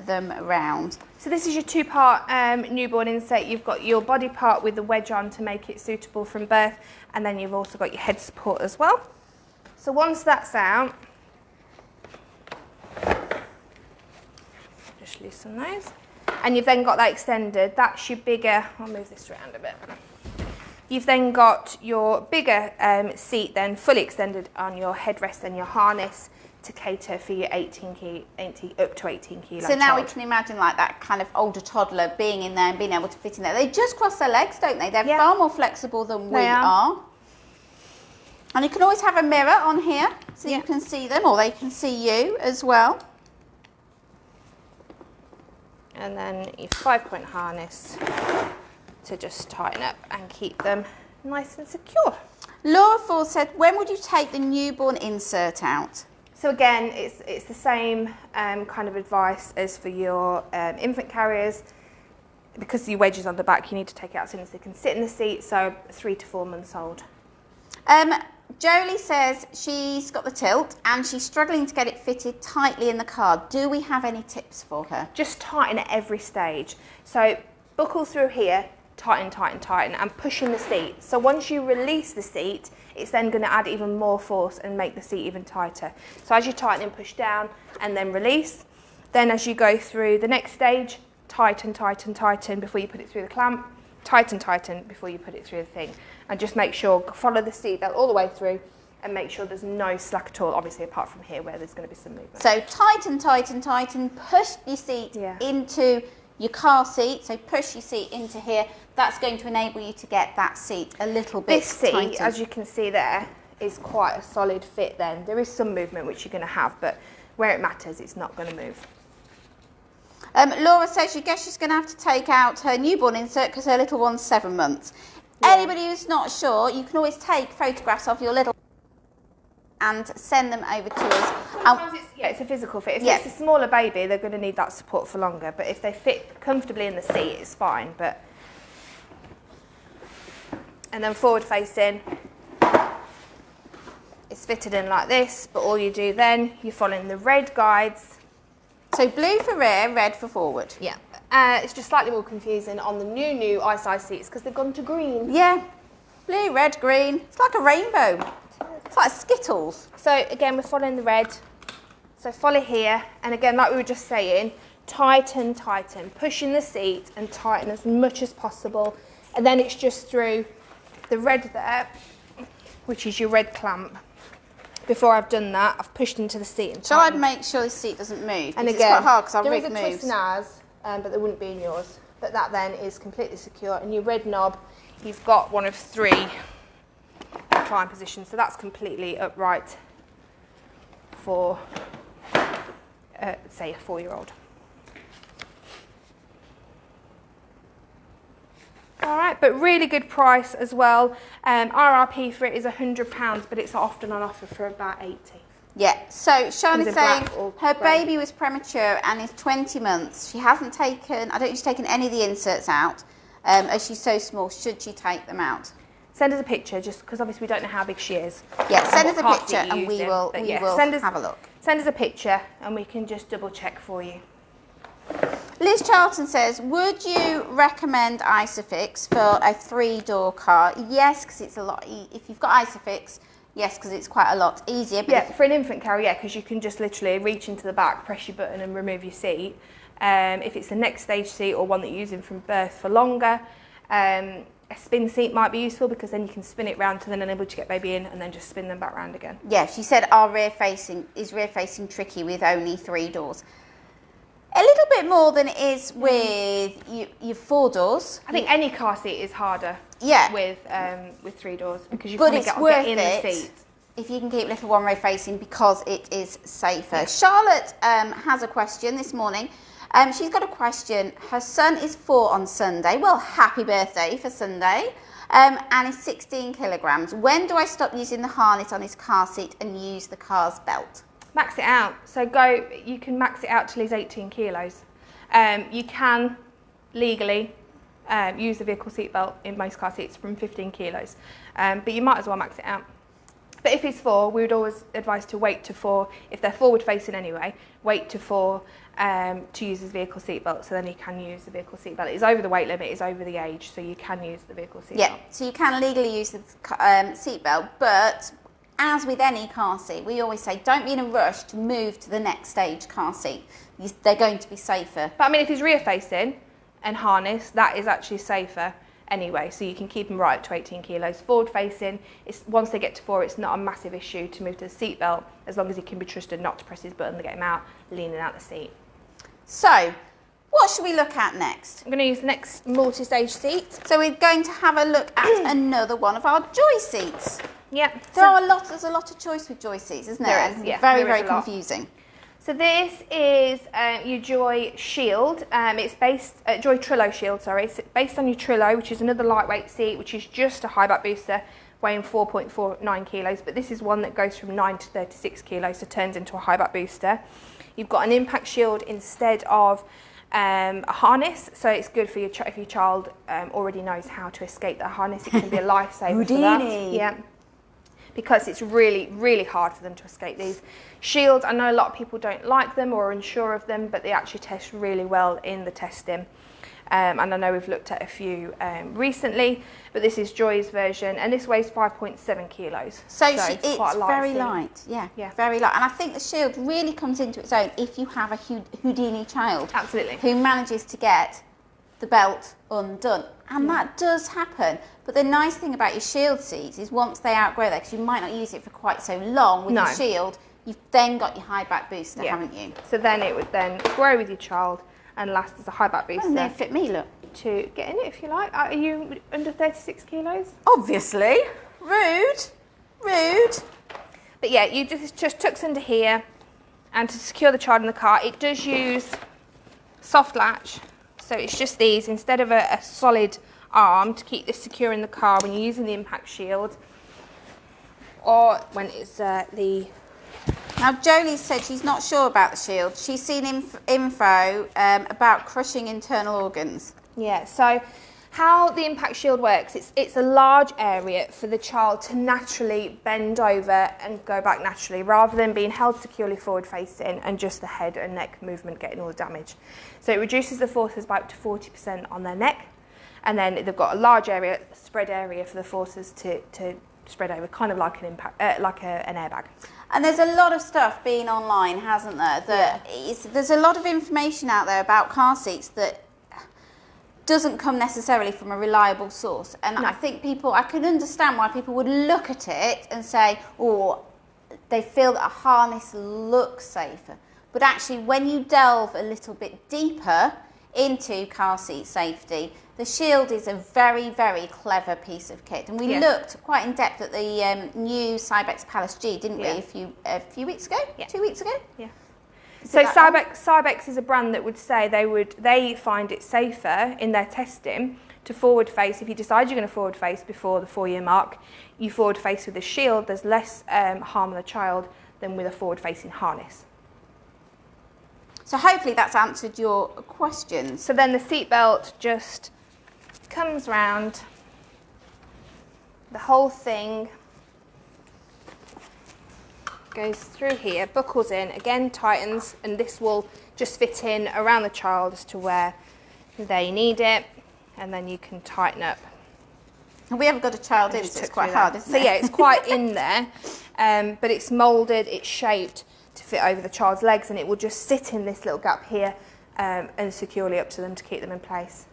them around. So this is your 2-part newborn insert. You've got your body part with the wedge on to make it suitable from birth, and then you've also got your head support as well. So once that's out, just loosen those, and you've then got that extended. That's your bigger, I'll move this around a bit. You've then got your bigger seat then fully extended on your headrest and your harness to cater for your up to 18 kilo So now child. we can imagine like that kind of older toddler being in there and being able to fit in there. They just cross their legs, don't they? They're far more flexible than we are. And you can always have a mirror on here so you can see them, or they can see you as well. And then your 5-point harness to just tighten up and keep them nice and secure. Laura Ford said, when would you take the newborn insert out? So again, it's the same kind of advice as for your infant carriers. Because the wedge is on the back, you need to take it out as soon as they can sit in the seat, so 3 to 4 months old. Jolie says she's got the tilt and she's struggling to get it fitted tightly in the car. Do we have any tips for her? Just tighten at every stage. So buckle through here, tighten, tighten, tighten, and push in the seat. So once you release the seat, it's then going to add even more force and make the seat even tighter. So as you tighten and push down and then release, then as you go through the next stage, tighten, tighten, tighten before you put it through the clamp, tighten, tighten before you put it through the thing. And just make sure, follow the seatbelt all the way through and make sure there's no slack at all, obviously apart from here where there's going to be some movement. So tighten, tighten, tighten, push your seat into your car seat. So push your seat into here. That's going to enable you to get that seat a little bit tighter. This seat, as you can see there, is quite a solid fit then. There is some movement which you're going to have, but where it matters, it's not going to move. Laura says she guess she's going to have to take out her newborn insert because her little one's 7 months. Anybody who's not sure, you can always take photographs of your little and send them over to us. Sometimes it's a physical fit. If it's a smaller baby, they're going to need that support for longer. But if they fit comfortably in the seat, it's fine. And then forward facing, it's fitted in like this. But all you do then, you're following the red guides. So blue for rear, red for forward. Yeah. It's just slightly more confusing on the new i-size seats because they've gone to green. Yeah. Blue, red, green. It's like a rainbow. It's like Skittles. So again, we're following the red. So follow here. And again, like we were just saying, tighten, tighten. Push in the seat and tighten as much as possible. And then it's just through the red there, which is your red clamp. Before I've done that, I've pushed into the seat and tightened. Shall I make sure the seat doesn't move? And again, it's quite hard because our there rig is a moves. twist in ours, but there wouldn't be in yours. But that then is completely secure. And your red knob, you've got one of 3 recline positions. So that's completely upright for, say, a 4-year-old. All right. but really good price as well. RRP for it is £100, but it's often on offer for about 80. Yeah, so Charlotte's in saying black or her grey. baby was premature and is 20 months. She hasn't taken, I don't think she's taken any of the inserts out, as she's so small. Should she take them out? Send us a picture, just because obviously we don't know how big she is. Yeah, send and us a what car picture seat you're and we using. will, But we yeah, will have a look. Send us a picture and we can just double check for you. Liz Charlton says, would you recommend Isofix for a 3-door car? Yes, because it's a lot, if you've got Isofix, yes, because it's quite a lot easier. But Yeah, for an infant carrier, yeah, because you can just literally reach into the back, press your button and remove your seat. If it's a next stage seat or one that you're using from birth for longer, a spin seat might be useful because then you can spin it round to then enable to get baby in and then just spin them back round again. yeah, she said our rear facing tricky with only 3 doors. A little bit more than it is with your 4 doors. I think any car seat is harder. Yeah. With 3 doors because you But kind of it's get worth in it the seat. if you can keep little one row facing because it is safer. Yeah. Charlotte has a question this morning. She's got a question. Her son is 4 on Sunday. Well, happy birthday for Sunday. And is 16 kilograms. When do I stop using the harness on his car seat and use the car's belt? Max it out. So you can max it out till he's 18 kilos. You can legally use the vehicle seat belt in most car seats from 15 kilos. But you might as well max it out. But if he's 4, we would always advise to wait to 4. If they're forward facing anyway, wait to 4 to use his vehicle seat belt, so then he can use the vehicle seat belt. It's over the weight limit, it's over the age, so you can use the vehicle seat belt. Yeah, so you can legally use the seat belt, but as with any car seat, we always say don't be in a rush to move to the next stage car seat. They're going to be safer. But I mean, if he's rear facing and harness, that is actually safer anyway, so you can keep them right up to 18 kilos. Forward facing, once they get to 4, it's not a massive issue to move to the seat belt as long as he can be trusted not to press his button to get him out, leaning out the seat. So, what should we look at next? I'm going to use the next multi-stage seat. So we're going to have a look at another one of our Joy seats. Yep. There's a lot of choice with Joy seats, isn't there? There is, yeah. Very, There is very a lot. confusing. So this is your Joy Shield. It's based Joy Trillo Shield. Sorry, it's based on your Trillo, which is another lightweight seat, which is just a high back booster, weighing 4.49 kilos. But this is one that goes from 9 to 36 kilos, so turns into a high back booster. You've got an impact shield instead of a harness, so it's good for your if your child already knows how to escape the harness. It can be a lifesaver for that. Yeah. Because it's really, really hard for them to escape these shields. I know a lot of people don't like them or are unsure of them, but they actually test really well in the testing. And I know we've looked at a few recently, but this is Joy's version, and this weighs 5.7 kilos. So it's quite light very seat. light, yeah, very light. And I think the shield really comes into its own if you have a Houdini child. Absolutely. Who manages to get the belt undone. And that does happen. But the nice thing about your shield seats is once they outgrow that, because you might not use it for quite so long with your shield, you've then got your high back booster, haven't you? So then it would then grow with your child and last as a high back booster. And they fit me, look. To get in it if you like. Are you under 36 kilos? Obviously. Rude. But yeah, you just tucks under here, and to secure the child in the car, it does use soft latch. So it's just these, instead of a solid arm to keep this secure in the car when you're using the impact shield, or when it's the... Now, Jolie said she's not sure about the shield. She's seen info about crushing internal organs. Yeah, so how the impact shield works, it's a large area for the child to naturally bend over and go back naturally, rather than being held securely forward facing and just the head and neck movement getting all the damage. So it reduces the forces by up to 40% on their neck, and then they've got a large area, spread area for the forces to spread over, kind of like an airbag. And there's a lot of stuff being online, hasn't there? There's a lot of information out there about car seats that doesn't come necessarily from a reliable source. And I think I can understand why people would look at it and say, oh, they feel that a harness looks safer. But actually, when you delve a little bit deeper into car seat safety, the shield is a very, very clever piece of kit. And we looked quite in depth at the new Cybex Palace G, didn't we, a few weeks ago? Yeah. 2 weeks ago? Yeah. So Cybex is a brand that would say they find it safer in their testing to forward face. If you decide you're going to forward face before the 4-year mark, you forward face with a shield. There's less harm on the child than with a forward facing harness. So hopefully that's answered your questions. So then the seatbelt just comes round, the whole thing goes through here, buckles in, again tightens, and this will just fit in around the child as to where they need it, and then you can tighten up. And we haven't got a child in, so it's quite hard, isn't it? So yeah, it's quite in there, but it's moulded, it's shaped to fit over the child's legs, and it will just sit in this little gap here and securely up to them to keep them in place.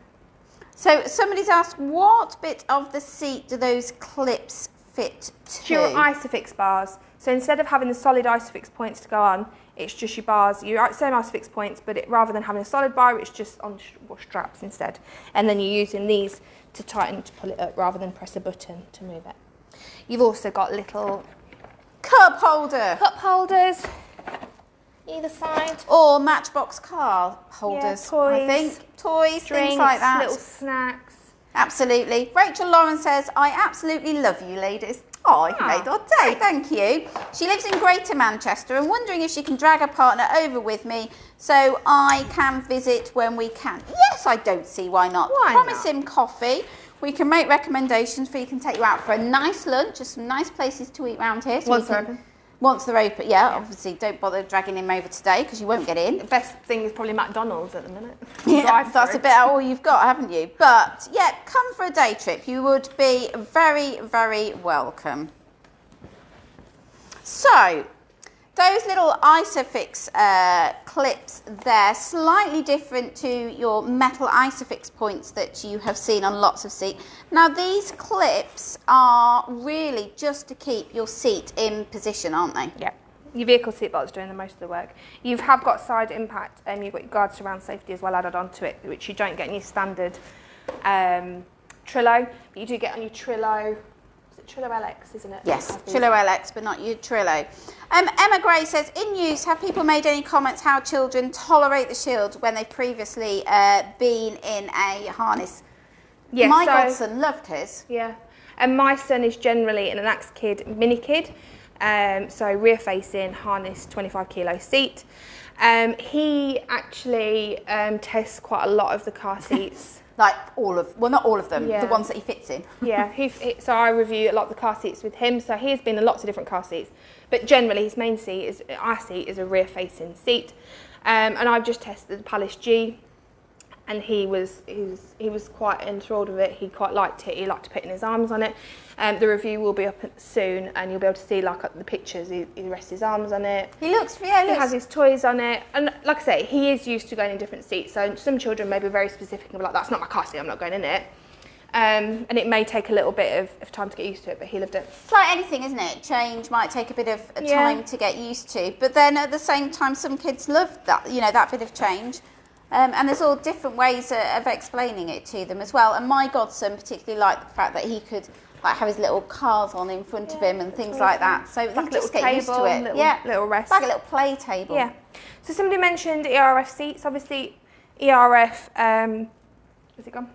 So somebody's asked, what bit of the seat do those clips fit to? Your Isofix bars. So instead of having the solid Isofix points to go on, it's just your bars, your same Isofix points, but rather than having a solid bar, it's just on straps instead. And then you're using these to tighten to pull it up rather than press a button to move it. You've also got little cup holders either side, or matchbox car holders. Yeah, toys, I think toys, drinks, things like that. little snacks. Absolutely. Rachel Lauren says, I absolutely love you, ladies. Oh, you made our day, thank you. She lives in Greater Manchester and wondering if she can drag her partner over with me so I can visit when we can. Yes, I don't see why not. Promise him coffee. We can make recommendations for you, can take you out for a nice lunch. There's some nice places to eat around here. So Once they're open. Once they're open, yeah, obviously don't bother dragging him over today because you won't get in. The best thing is probably McDonald's at the minute. Yeah, that's a bit all you've got, haven't you? But yeah, come for a day trip. You would be very, very welcome. So, those little Isofix clips there, slightly different to your metal Isofix points that you have seen on lots of seats. Now, these clips are really just to keep your seat in position, aren't they? Yeah. Your vehicle seatbelt's doing the most of the work. You have got side impact, and you've got your guard surround safety as well added onto it, which you don't get in your standard Trillo. But you do get on your Trillo. Trillo LX, isn't it? Yes, Trillo LX, but not your Trillo. Emma Gray says, in use, have people made any comments how children tolerate the shield when they've previously been in a harness? Yes, my godson loved his. Yeah, and my son is generally an Axe Kid mini kid, so rear facing, harness, 25 kilo seat. He actually tests quite a lot of the car seats. Like well, not all of them, yeah. The ones that he fits in. Yeah, so I review a lot of the car seats with him. So he's been in lots of different car seats, but generally his main seat our seat is a rear-facing seat. And I've just tested the Palace G, and he was quite enthralled with it. He quite liked it. He liked to put in his arms on it. The review will be up soon, and you'll be able to see like the pictures. He rests his arms on it. He has his toys on it, and like I say, he is used to going in different seats. So some children may be very specific and be like, "That's not my car seat. I'm not going in it." And it may take a little bit of time to get used to it, but he loved it. It's like anything, isn't it? Change might take a bit of time to get used to, but then at the same time, some kids love that, that bit of change. And there's all different ways of explaining it to them as well. And my godson particularly liked the fact that he could have his little cars on in front of him and things like that. So like just get used to it. Little rest. Like a little play table. Yeah. So somebody mentioned ERF seats. Obviously, ERF, where's it gone?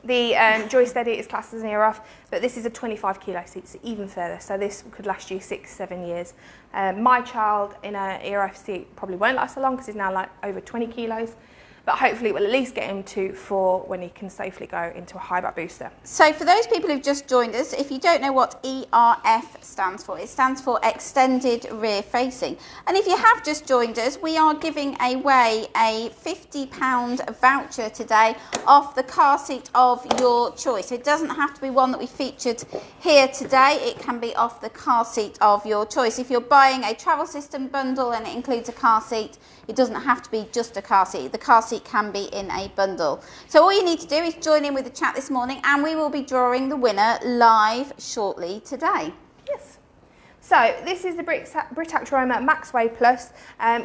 The Joy Steady is classed as an ERF, but this is a 25 kilo seat, so even further. So this could last you 6-7 years. My child in an ERF seat probably won't last so long because he's now like over 20 kilos. But hopefully it will at least get him to 4 when he can safely go into a high back booster. So for those people who've just joined us, if you don't know what ERF stands for, it stands for Extended Rear Facing. And if you have just joined us, we are giving away a £50 voucher today off the car seat of your choice. It doesn't have to be one that we featured here today. It can be off the car seat of your choice. If you're buying a travel system bundle and it includes a car seat, it doesn't have to be just a car seat. The car seat can be in a bundle. So all you need to do is join in with the chat this morning, and we will be drawing the winner live shortly today. Yes. So this is the Britax Roma Maxway Plus.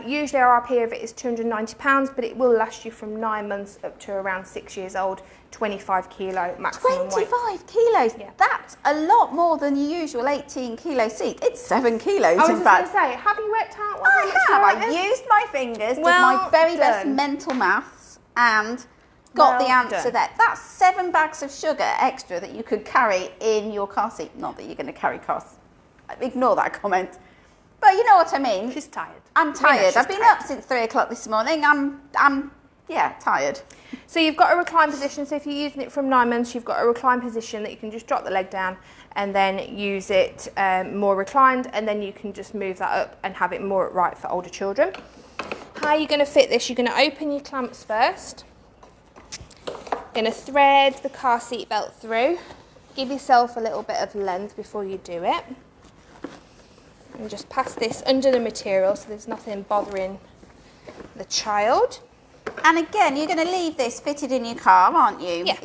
Usually our RP of it is £290, but it will last you from 9 months up to around 6 years old. 25 kilo maximum 25 weight. kilos? Yeah. That's a lot more than your usual 18 kilo seat. It's 7 kilos I was in fact. just going to say, have you worked out I have. I used my fingers, did my very best mental maths, and got the answer there. That's 7 bags of sugar extra that you could carry in your car seat. Not that you're going to carry cars. Ignore that comment. But you know what I mean. She's tired. I'm tired. I've been up since 3 o'clock this morning. I'm tired. So you've got a recline position. So if you're using it from 9 months, you've got a recline position that you can just drop the leg down and then use it more reclined, and then you can just move that up and have it more right for older children. How are you going to fit this? You're going to open your clamps first. You're going to thread the car seat belt through. Give yourself a little bit of length before you do it. And just pass this under the material so there's nothing bothering the child. And again, you're going to leave this fitted in your car, aren't you? Yeah.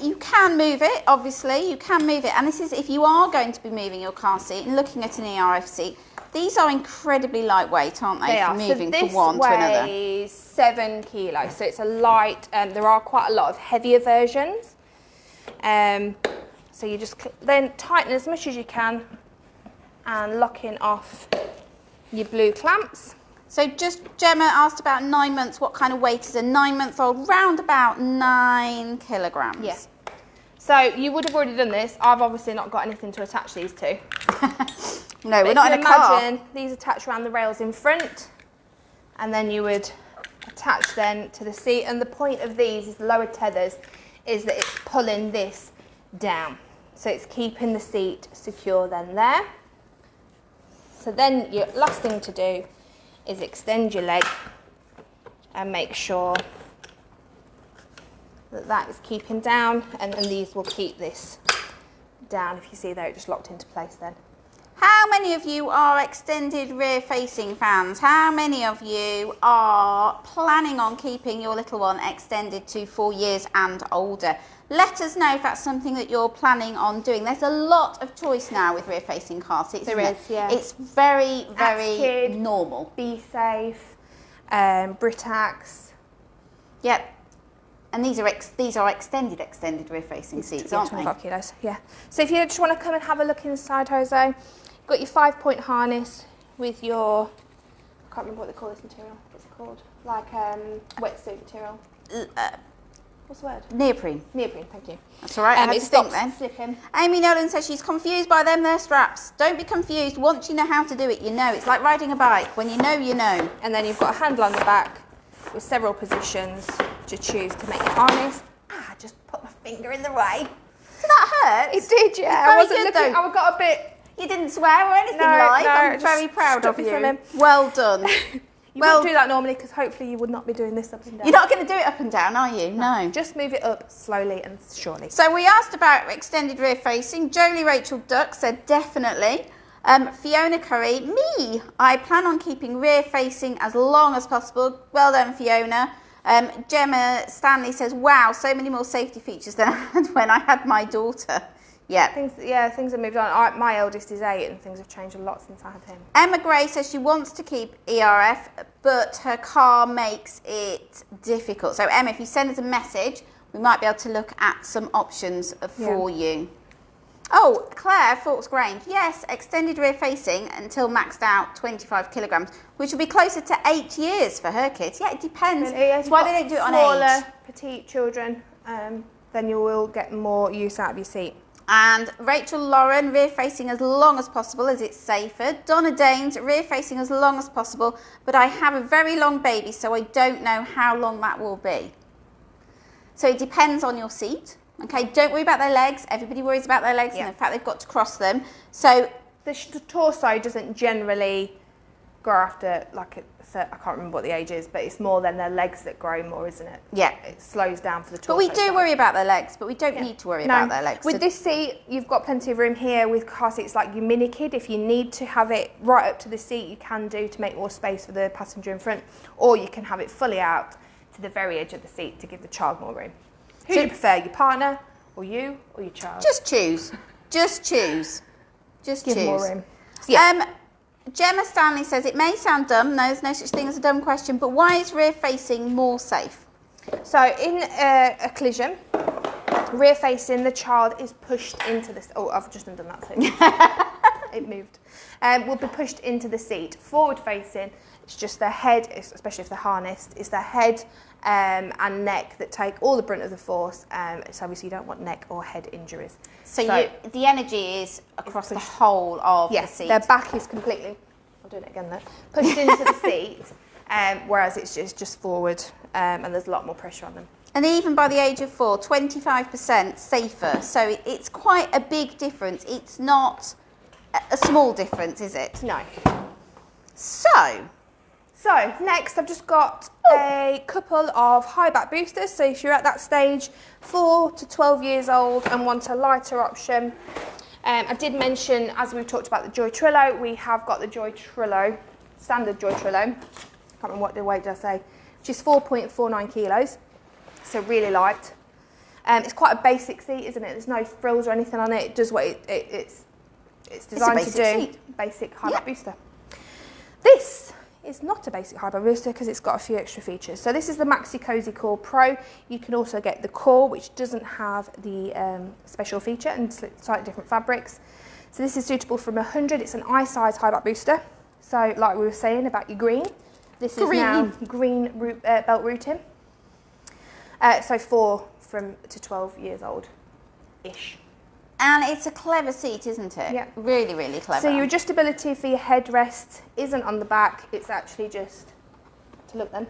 You can move it, obviously. You can move it. And this is if you are going to be moving your car seat and looking at an ERF seat. These are incredibly lightweight, aren't they? They are. Moving so from one to another. This weighs 7 kilos. So it's a light. There are quite a lot of heavier versions. So you just then tighten as much as you can and locking off your blue clamps. So just Gemma asked about 9 months. What kind of weight is a 9-month-old? Round about 9 kilograms. Yes. So you would have already done this. I've obviously not got anything to attach these to. No, we're not in a car. Imagine these attach around the rails in front, and then you would attach then to the seat. And the point of these is the lower tethers is that it's pulling this down. So it's keeping the seat secure then there. So then your last thing to do is extend your leg and make sure that that is keeping down, and these will keep this down. If you see there, it just locked into place then. How many of you are extended rear-facing fans? How many of you are planning on keeping your little one extended to 4 years and older? Let us know if that's something that you're planning on doing. There's a lot of choice now with rear-facing car seats. There is, yeah. It's very, very normal. Be Safe, Britax. Yep. And these are extended rear-facing seats, aren't they? 25 kilos, yeah. So if you just want to come and have a look inside, Jose, you've got your 5-point harness with your, I can't remember what they call this material. What's it called? Like wetsuit material. What's the word? Neoprene. Neoprene, thank you. That's all right. I had to think then. Slipping. Amy Nolan says she's confused by them, their straps. Don't be confused. Once you know how to do it, you know. It's like riding a bike. When you know, you know. And then you've got a handle on the back with several positions to choose to make your harness. I just put my finger in the way. Did that hurt? It did, yeah. I wasn't looking. I got a bit. You didn't swear or anything live. No, I'm very proud of you. Well done. You wouldn't do that normally because hopefully you would not be doing this up and down. You're not going to do it up and down, are you? No. Just move it up slowly and surely. So we asked about extended rear facing. Jolie Rachel Duck said definitely. Fiona Curry, me. I plan on keeping rear facing as long as possible. Well done, Fiona. Gemma Stanley says, wow, so many more safety features than I had when I had my daughter. Yeah. Things have moved on. My eldest is 8 and things have changed a lot since I had him. Emma Gray says she wants to keep ERF, but her car makes it difficult. So Emma, if you send us a message, we might be able to look at some options for you. Oh, Claire, Forks Grange. Yes, extended rear facing until maxed out 25 kilograms, which will be closer to 8 years for her kids. Yeah, it depends. That's why they don't do it on age. Smaller, petite children, then you will get more use out of your seat. And Rachel Lauren, rear facing as long as possible as it's safer. Donna Danes, rear facing as long as possible, but I have a very long baby, so I don't know how long that will be. So it depends on your seat. Okay, don't worry about their legs. Everybody worries about their legs and the fact they've got to cross them. So the torso doesn't generally grow after I can't remember what the age is, but it's more than their legs that grow more, isn't it? Yeah. It slows down for the torso. But we do worry about their legs, but we don't need to worry about their legs. With this seat, you've got plenty of room here. With car seats like your mini kid, if you need to have it right up to the seat, you can do to make more space for the passenger in front, or you can have it fully out to the very edge of the seat to give the child more room. Who do you prefer, your partner, or you, or your child? Just choose. Just choose. Just give choose. More room. Yeah. Gemma Stanley says, it may sound dumb, no, there's no such thing as a dumb question, but why is rear facing more safe? So in a collision, rear facing, the child is pushed into the, I've just undone that too. It moved. Will be pushed into the seat. Forward facing, it's just their head, especially if they're harnessed, is their head and neck that take all the brunt of the force. So obviously you don't want neck or head injuries. So the energy is across the whole of the seat. Their back is completely, I'll do it again there, pushed into the seat, whereas it's just forward, and there's a lot more pressure on them. And even by the age of 4, 25% safer. So it's quite a big difference. It's not a small difference, is it? No. So next I've just got a couple of high back boosters. So if you're at that stage, 4 to 12 years old and want a lighter option, I did mention, as we've talked about the Joy Trillo, we have got the Joy Trillo, standard Joy Trillo. I can't remember what the weight did I say, which is 4.49 kilos, so really light. It's quite a basic seat, isn't it? There's no frills or anything on it. It does what it's designed to do. Seat. Basic high back booster. This is not a basic high back booster because it's got a few extra features. So this is the Maxi Cosy Core Pro. You can also get the Core, which doesn't have the special feature and slightly different fabrics. So this is suitable from 100. It's an I-size high back booster. So like we were saying about your green, this is now green belt routing. So 4 to 12 years old-ish. And it's a clever seat, isn't it? Yeah. Really, really clever. So your adjustability for your headrest isn't on the back, it's actually just,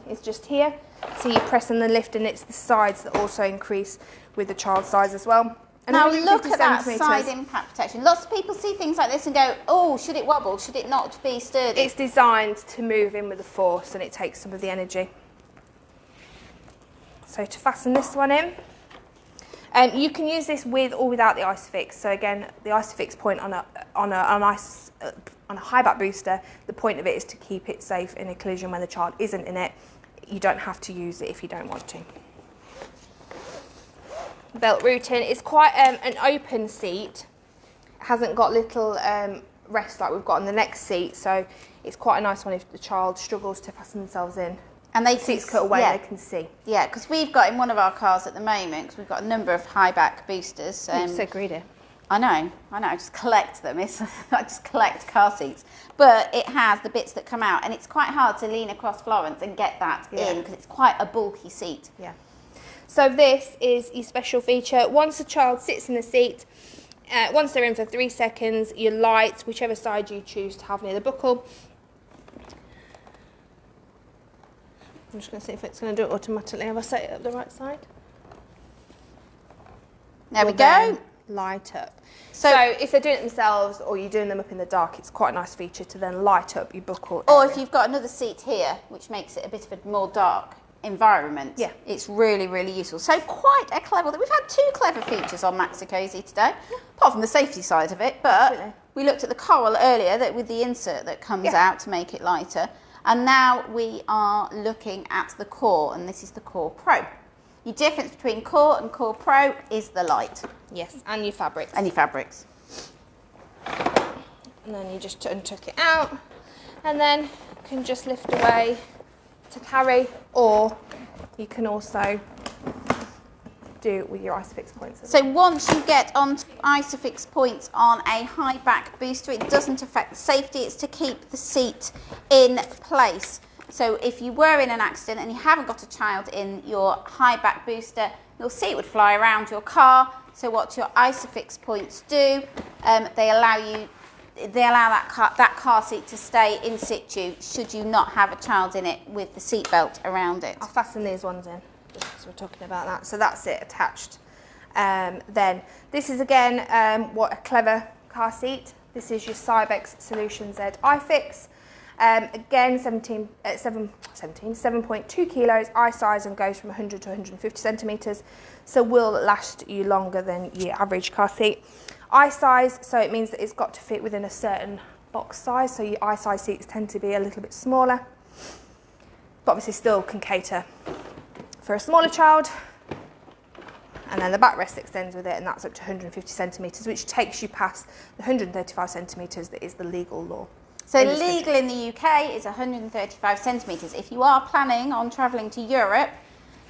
it's just here. So you press and then lift, and it's the sides that also increase with the child size as well. And now look at that side impact protection. Lots of people see things like this and go, oh, should it wobble? Should it not be sturdy? It's designed to move in with the force, and it takes some of the energy. So to fasten this one in, you can use this with or without the Isofix. So again, the Isofix point on a high back booster, the point of it is to keep it safe in a collision when the child isn't in it. You don't have to use it if you don't want to. Belt routing is quite an open seat. It hasn't got little rests like we've got on the next seat, so it's quite a nice one if the child struggles to fasten themselves in. And they seats cut away, they can see. Yeah, because we've got in one of our cars at the moment, because we've got a number of high back boosters. You're so greedy. I know, I just collect them. I just collect car seats. But it has the bits that come out, and it's quite hard to lean across Florence and get that in, because it's quite a bulky seat. Yeah. So this is your special feature. Once the child sits in the seat, once they're in for 3 seconds, your light, whichever side you choose to have near the buckle. I'm just going to see if it's going to do it automatically. Have I set it up the right side? There we go. Light up. So if they're doing it themselves or you're doing them up in the dark, it's quite a nice feature to then light up your buckle area. Or if you've got another seat here, which makes it a bit of a more dark environment, it's really, really useful. So quite a clever, we've had 2 clever features on Maxi Cosy today, apart from the safety side of it, but we looked at the coral earlier that with the insert that comes out to make it lighter. And now we are looking at the Core, and this is the Core Pro. Your difference between Core and Core Pro is the light. Yes, and your fabrics. And your fabrics. And then you just untuck it out, and then you can just lift away to carry, or you can also do with your Isofix points. So once you get onto Isofix points on a high back booster, it doesn't affect the safety, it's to keep the seat in place. So if you were in an accident and you haven't got a child in your high back booster, your seat would fly around your car. So what your Isofix points do, they allow that car seat to stay in situ should you not have a child in it with the seatbelt around it. I'll fasten these ones in. Because we're talking about that, so that's it attached. Then this is again what a clever car seat. This is your Cybex Solution Z iFix. Again, 7.2 kilos, I size, and goes from 100 to 150 centimeters, so will last you longer than your average car seat. I size, so it means that it's got to fit within a certain box size. So your I size seats tend to be a little bit smaller, but obviously still can cater for a smaller child. And then the backrest extends with it, and that's up to 150 centimetres, which takes you past the 135 centimetres that is the legal law. So legal in the UK is 135 centimetres. If you are planning on travelling to Europe,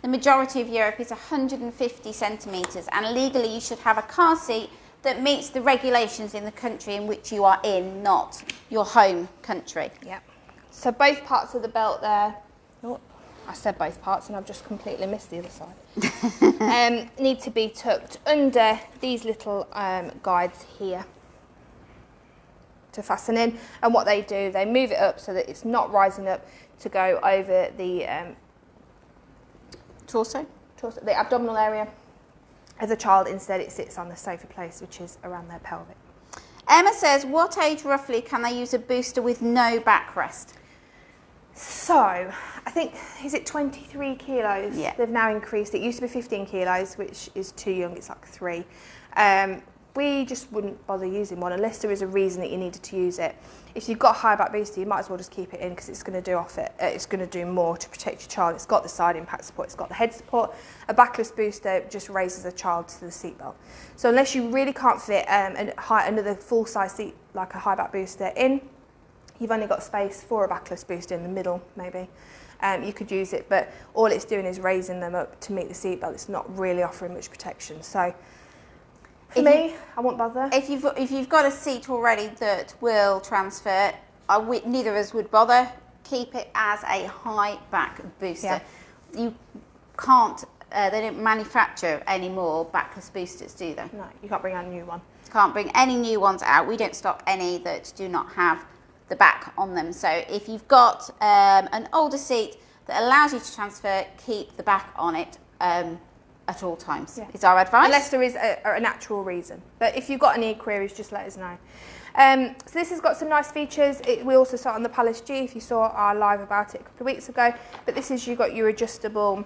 the majority of Europe is 150 centimetres, and legally you should have a car seat that meets the regulations in the country in which you are in, not your home country. Yep. So both parts of the belt there I said both parts and I've just completely missed the other side. Need to be tucked under these little guides here to fasten in. And what they do, they move it up so that it's not rising up to go over the torso, the abdominal area of the child. Instead, it sits on the safer place, which is around their pelvic. Emma says, what age roughly can they use a booster with no backrest? So, I think, is it 23 kilos? Yeah. They've now increased. It used to be 15 kilos, which is too young. It's like 3. We just wouldn't bother using one unless there is a reason that you needed to use it. If you've got a high back booster, you might as well just keep it in because it's going to do it's going to do more to protect your child. It's got the side impact support, it's got the head support. A backless booster just raises a child to the seatbelt. So unless you really can't fit another full size seat like a high back booster in, you've only got space for a backless booster in the middle maybe. You could use it, but all it's doing is raising them up to meet the seatbelt. It's not really offering much protection. So for me, I won't bother. If you've got a seat already that will transfer, neither of us would bother. Keep it as a high back booster. Yeah. You can't. They don't manufacture any more backless boosters, do they? No, you can't bring out a new one. Can't bring any new ones out. We don't stock any that do not have the back on them. So if you've got an older seat that allows you to transfer, keep the back on it. At all times, is our advice. Unless there is a natural reason. But if you've got any queries, just let us know. So this has got some nice features. We also saw it on the Palace G, if you saw our live about it a couple of weeks ago. But this is, you've got your adjustable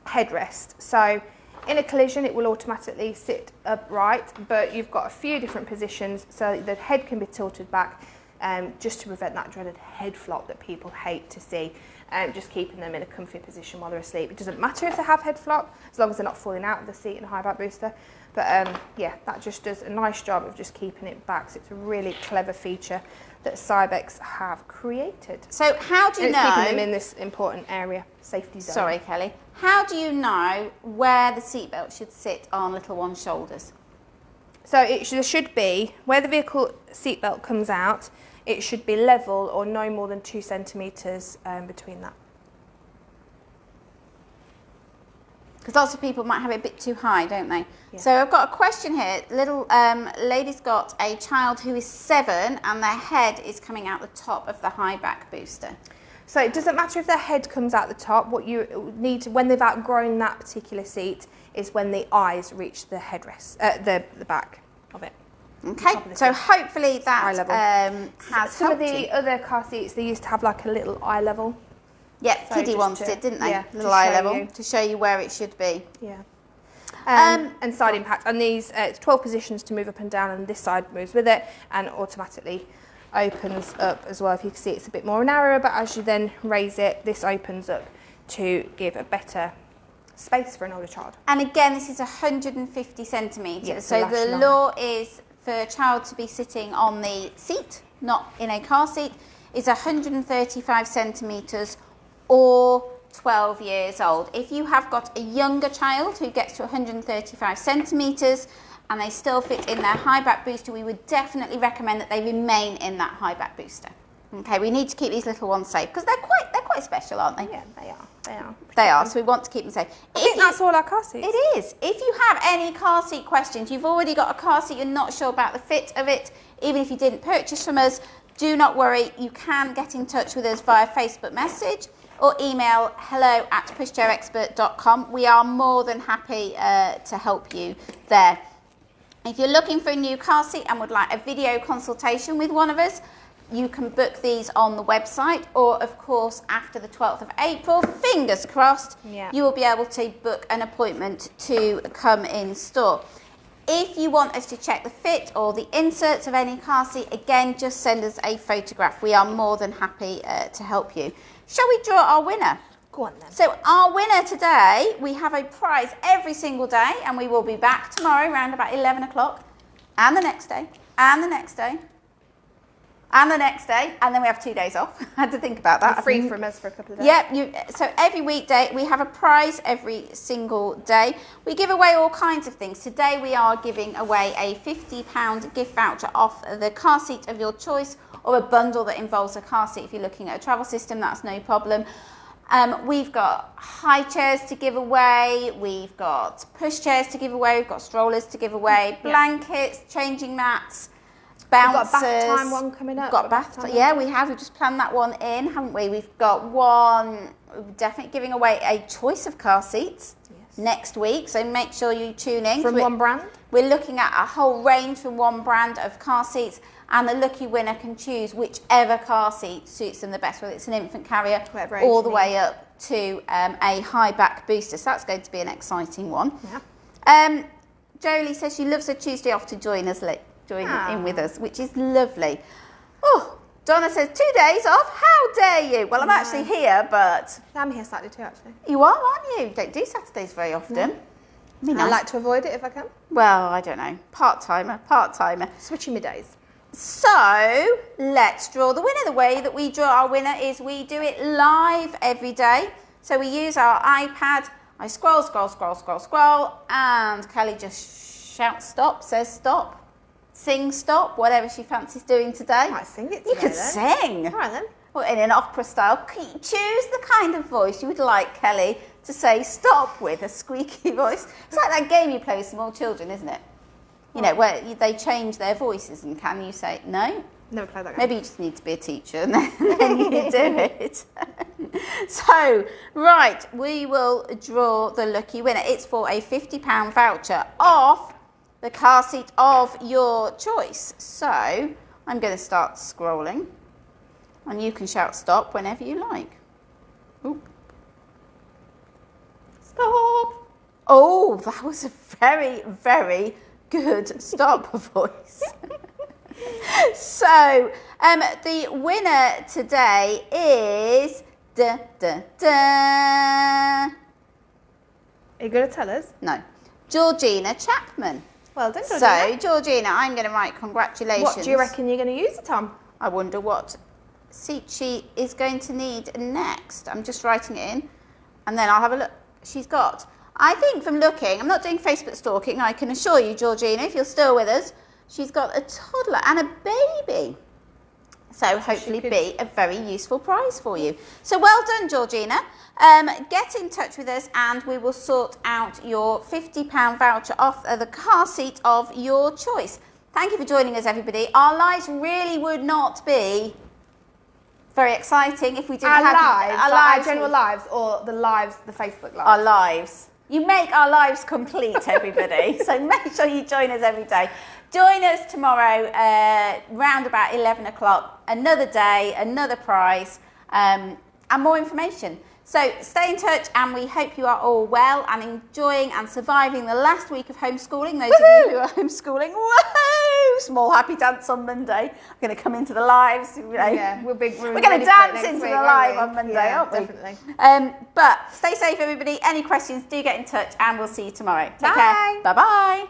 headrest. So in a collision, it will automatically sit upright, but you've got a few different positions so the head can be tilted back just to prevent that dreaded head flop that people hate to see. Just keeping them in a comfy position while they're asleep. It doesn't matter if they have head flop, as long as they're not falling out of the seat in a high back booster. But yeah, that just does a nice job of just keeping it back. So it's a really clever feature that Cybex have created. So how do you know? It's keeping them in this important area, safety zone. Sorry, Kelly. How do you know where the seatbelt should sit on little one's shoulders? So there should be, where the vehicle seatbelt comes out, it should be level or no more than 2 centimetres between that. Because lots of people might have it a bit too high, don't they? Yeah. So I've got a question here. Little lady's got a child who is 7 and their head is coming out the top of the high back booster. So it doesn't matter if their head comes out the top. What you need to, when they've outgrown that particular seat, is when the eyes reach the headrest, the back of it. Okay, so hopefully that has some of helped the you. other car seats, they used to have like a little eye level. Yep, So kiddie just ones to- did, didn't they? yeah, Little to eye show level you. to show you where it should be. Yeah. And side impact. On these, it's 12 positions to move up and down, and this side moves with it and automatically opens up as well. If you can see, it's a bit more narrower, but as you then raise it, this opens up to give a better space for an older child. And again, this is 150 centimetres. Yeah, so so the lash law is for a child to be sitting on the seat, not in a car seat, is 135 centimetres or 12 years old. If you have got a younger child who gets to 135 centimetres and they still fit in their high back booster, we would definitely recommend that they remain in that high back booster. Okay, we need to keep these little ones safe because they're quite special, aren't they? Yeah, they are. They are. They are, so we want to keep them safe. I think that's all our car seats. It is. If you have any car seat questions, you've already got a car seat, you're not sure about the fit of it, even if you didn't purchase from us, do not worry. You can get in touch with us via Facebook message or email hello@pushchairexpert.com. We are more than happy to help you there. If you're looking for a new car seat and would like a video consultation with one of us, you can book these on the website, or of course after the 12th of April, fingers crossed, you will be able to book an appointment to come in store. If you want us to check the fit or the inserts of any car seat, again, just send us a photograph. We are more than happy to help you. Shall we draw our winner? Go on then. So our winner today, we have a prize every single day, and we will be back tomorrow around about 11 o'clock, and the next day, and the next day, and the next day, and then we have 2 days off. I had to think about that. You're free from us for a couple of days. Yep, so every weekday we have a prize every single day. We give away all kinds of things. Today we are giving away a £50 gift voucher off the car seat of your choice, or a bundle that involves a car seat. If you're looking at a travel system, that's no problem. We've got high chairs to give away, we've got push chairs to give away, we've got strollers to give away, blankets, changing mats, bouncers. We've got a bath time one coming up. We've got bath time. Yeah, we have. We've just planned that one in, haven't we? We've got one, we're definitely giving away a choice of car seats next week, so make sure you tune in. From one brand? We're looking at a whole range from one brand of car seats, and the lucky winner can choose whichever car seat suits them the best, whether it's an infant carrier all the way up to a high back booster. So that's going to be an exciting one. Yeah. Jolie says she loves her Tuesday off to join in with us, which is lovely. Oh, Donna says 2 days off. How dare you? Well, I'm actually here, but I'm here Saturday too, actually. You are, aren't you? You don't do Saturdays very often. No. I like to avoid it if I can. Well, I don't know. Part-timer. Switching my days. So let's draw the winner. The way that we draw our winner is we do it live every day. So we use our iPad. I scroll, and Kelly just shouts stop, says stop, sing stop, whatever she fancies doing today. I might sing it today. You could sing. All right then. Or in an opera style. Choose the kind of voice you would like Kelly to say stop with, a squeaky voice. It's like that game you play with small children, isn't it? You know, where they change their voices, and can you say no? Never played that game. Maybe you just need to be a teacher and then you do it. So, right, we will draw the lucky winner. It's for a £50 voucher off the car seat of your choice. So, I'm going to start scrolling, and you can shout stop whenever you like. Ooh. Stop! Oh, that was a very, very good stop voice. So, the winner today is Are you going to tell us? No, Georgina Chapman. Well done, Georgina. So, Georgina, I'm going to write congratulations. What do you reckon you're going to use it on? I wonder what seat she is going to need next. I'm just writing it in, and then I'll have a look. She's got, I think from looking, I'm not doing Facebook stalking, I can assure you, Georgina, if you're still with us, she's got a toddler and a baby. So hopefully be a very useful prize for you. So well done, Georgina. Get in touch with us and we will sort out your £50 voucher off the car seat of your choice. Thank you for joining us, everybody. Our lives really would not be very exciting if we didn't have our general lives, or the Facebook lives. Our lives. You make our lives complete, everybody. So make sure you join us every day. Join us tomorrow, round about 11 o'clock. Another day, another prize, and more information. So stay in touch, and we hope you are all well and enjoying and surviving the last week of homeschooling. Those of you who are homeschooling, woohoo! Small happy dance on Monday. I'm going to come into the lives. You know. Yeah, we're going to dance into the live on Monday, aren't we? Definitely. But stay safe, everybody. Any questions, do get in touch, and we'll see you tomorrow. Take care. Bye-bye.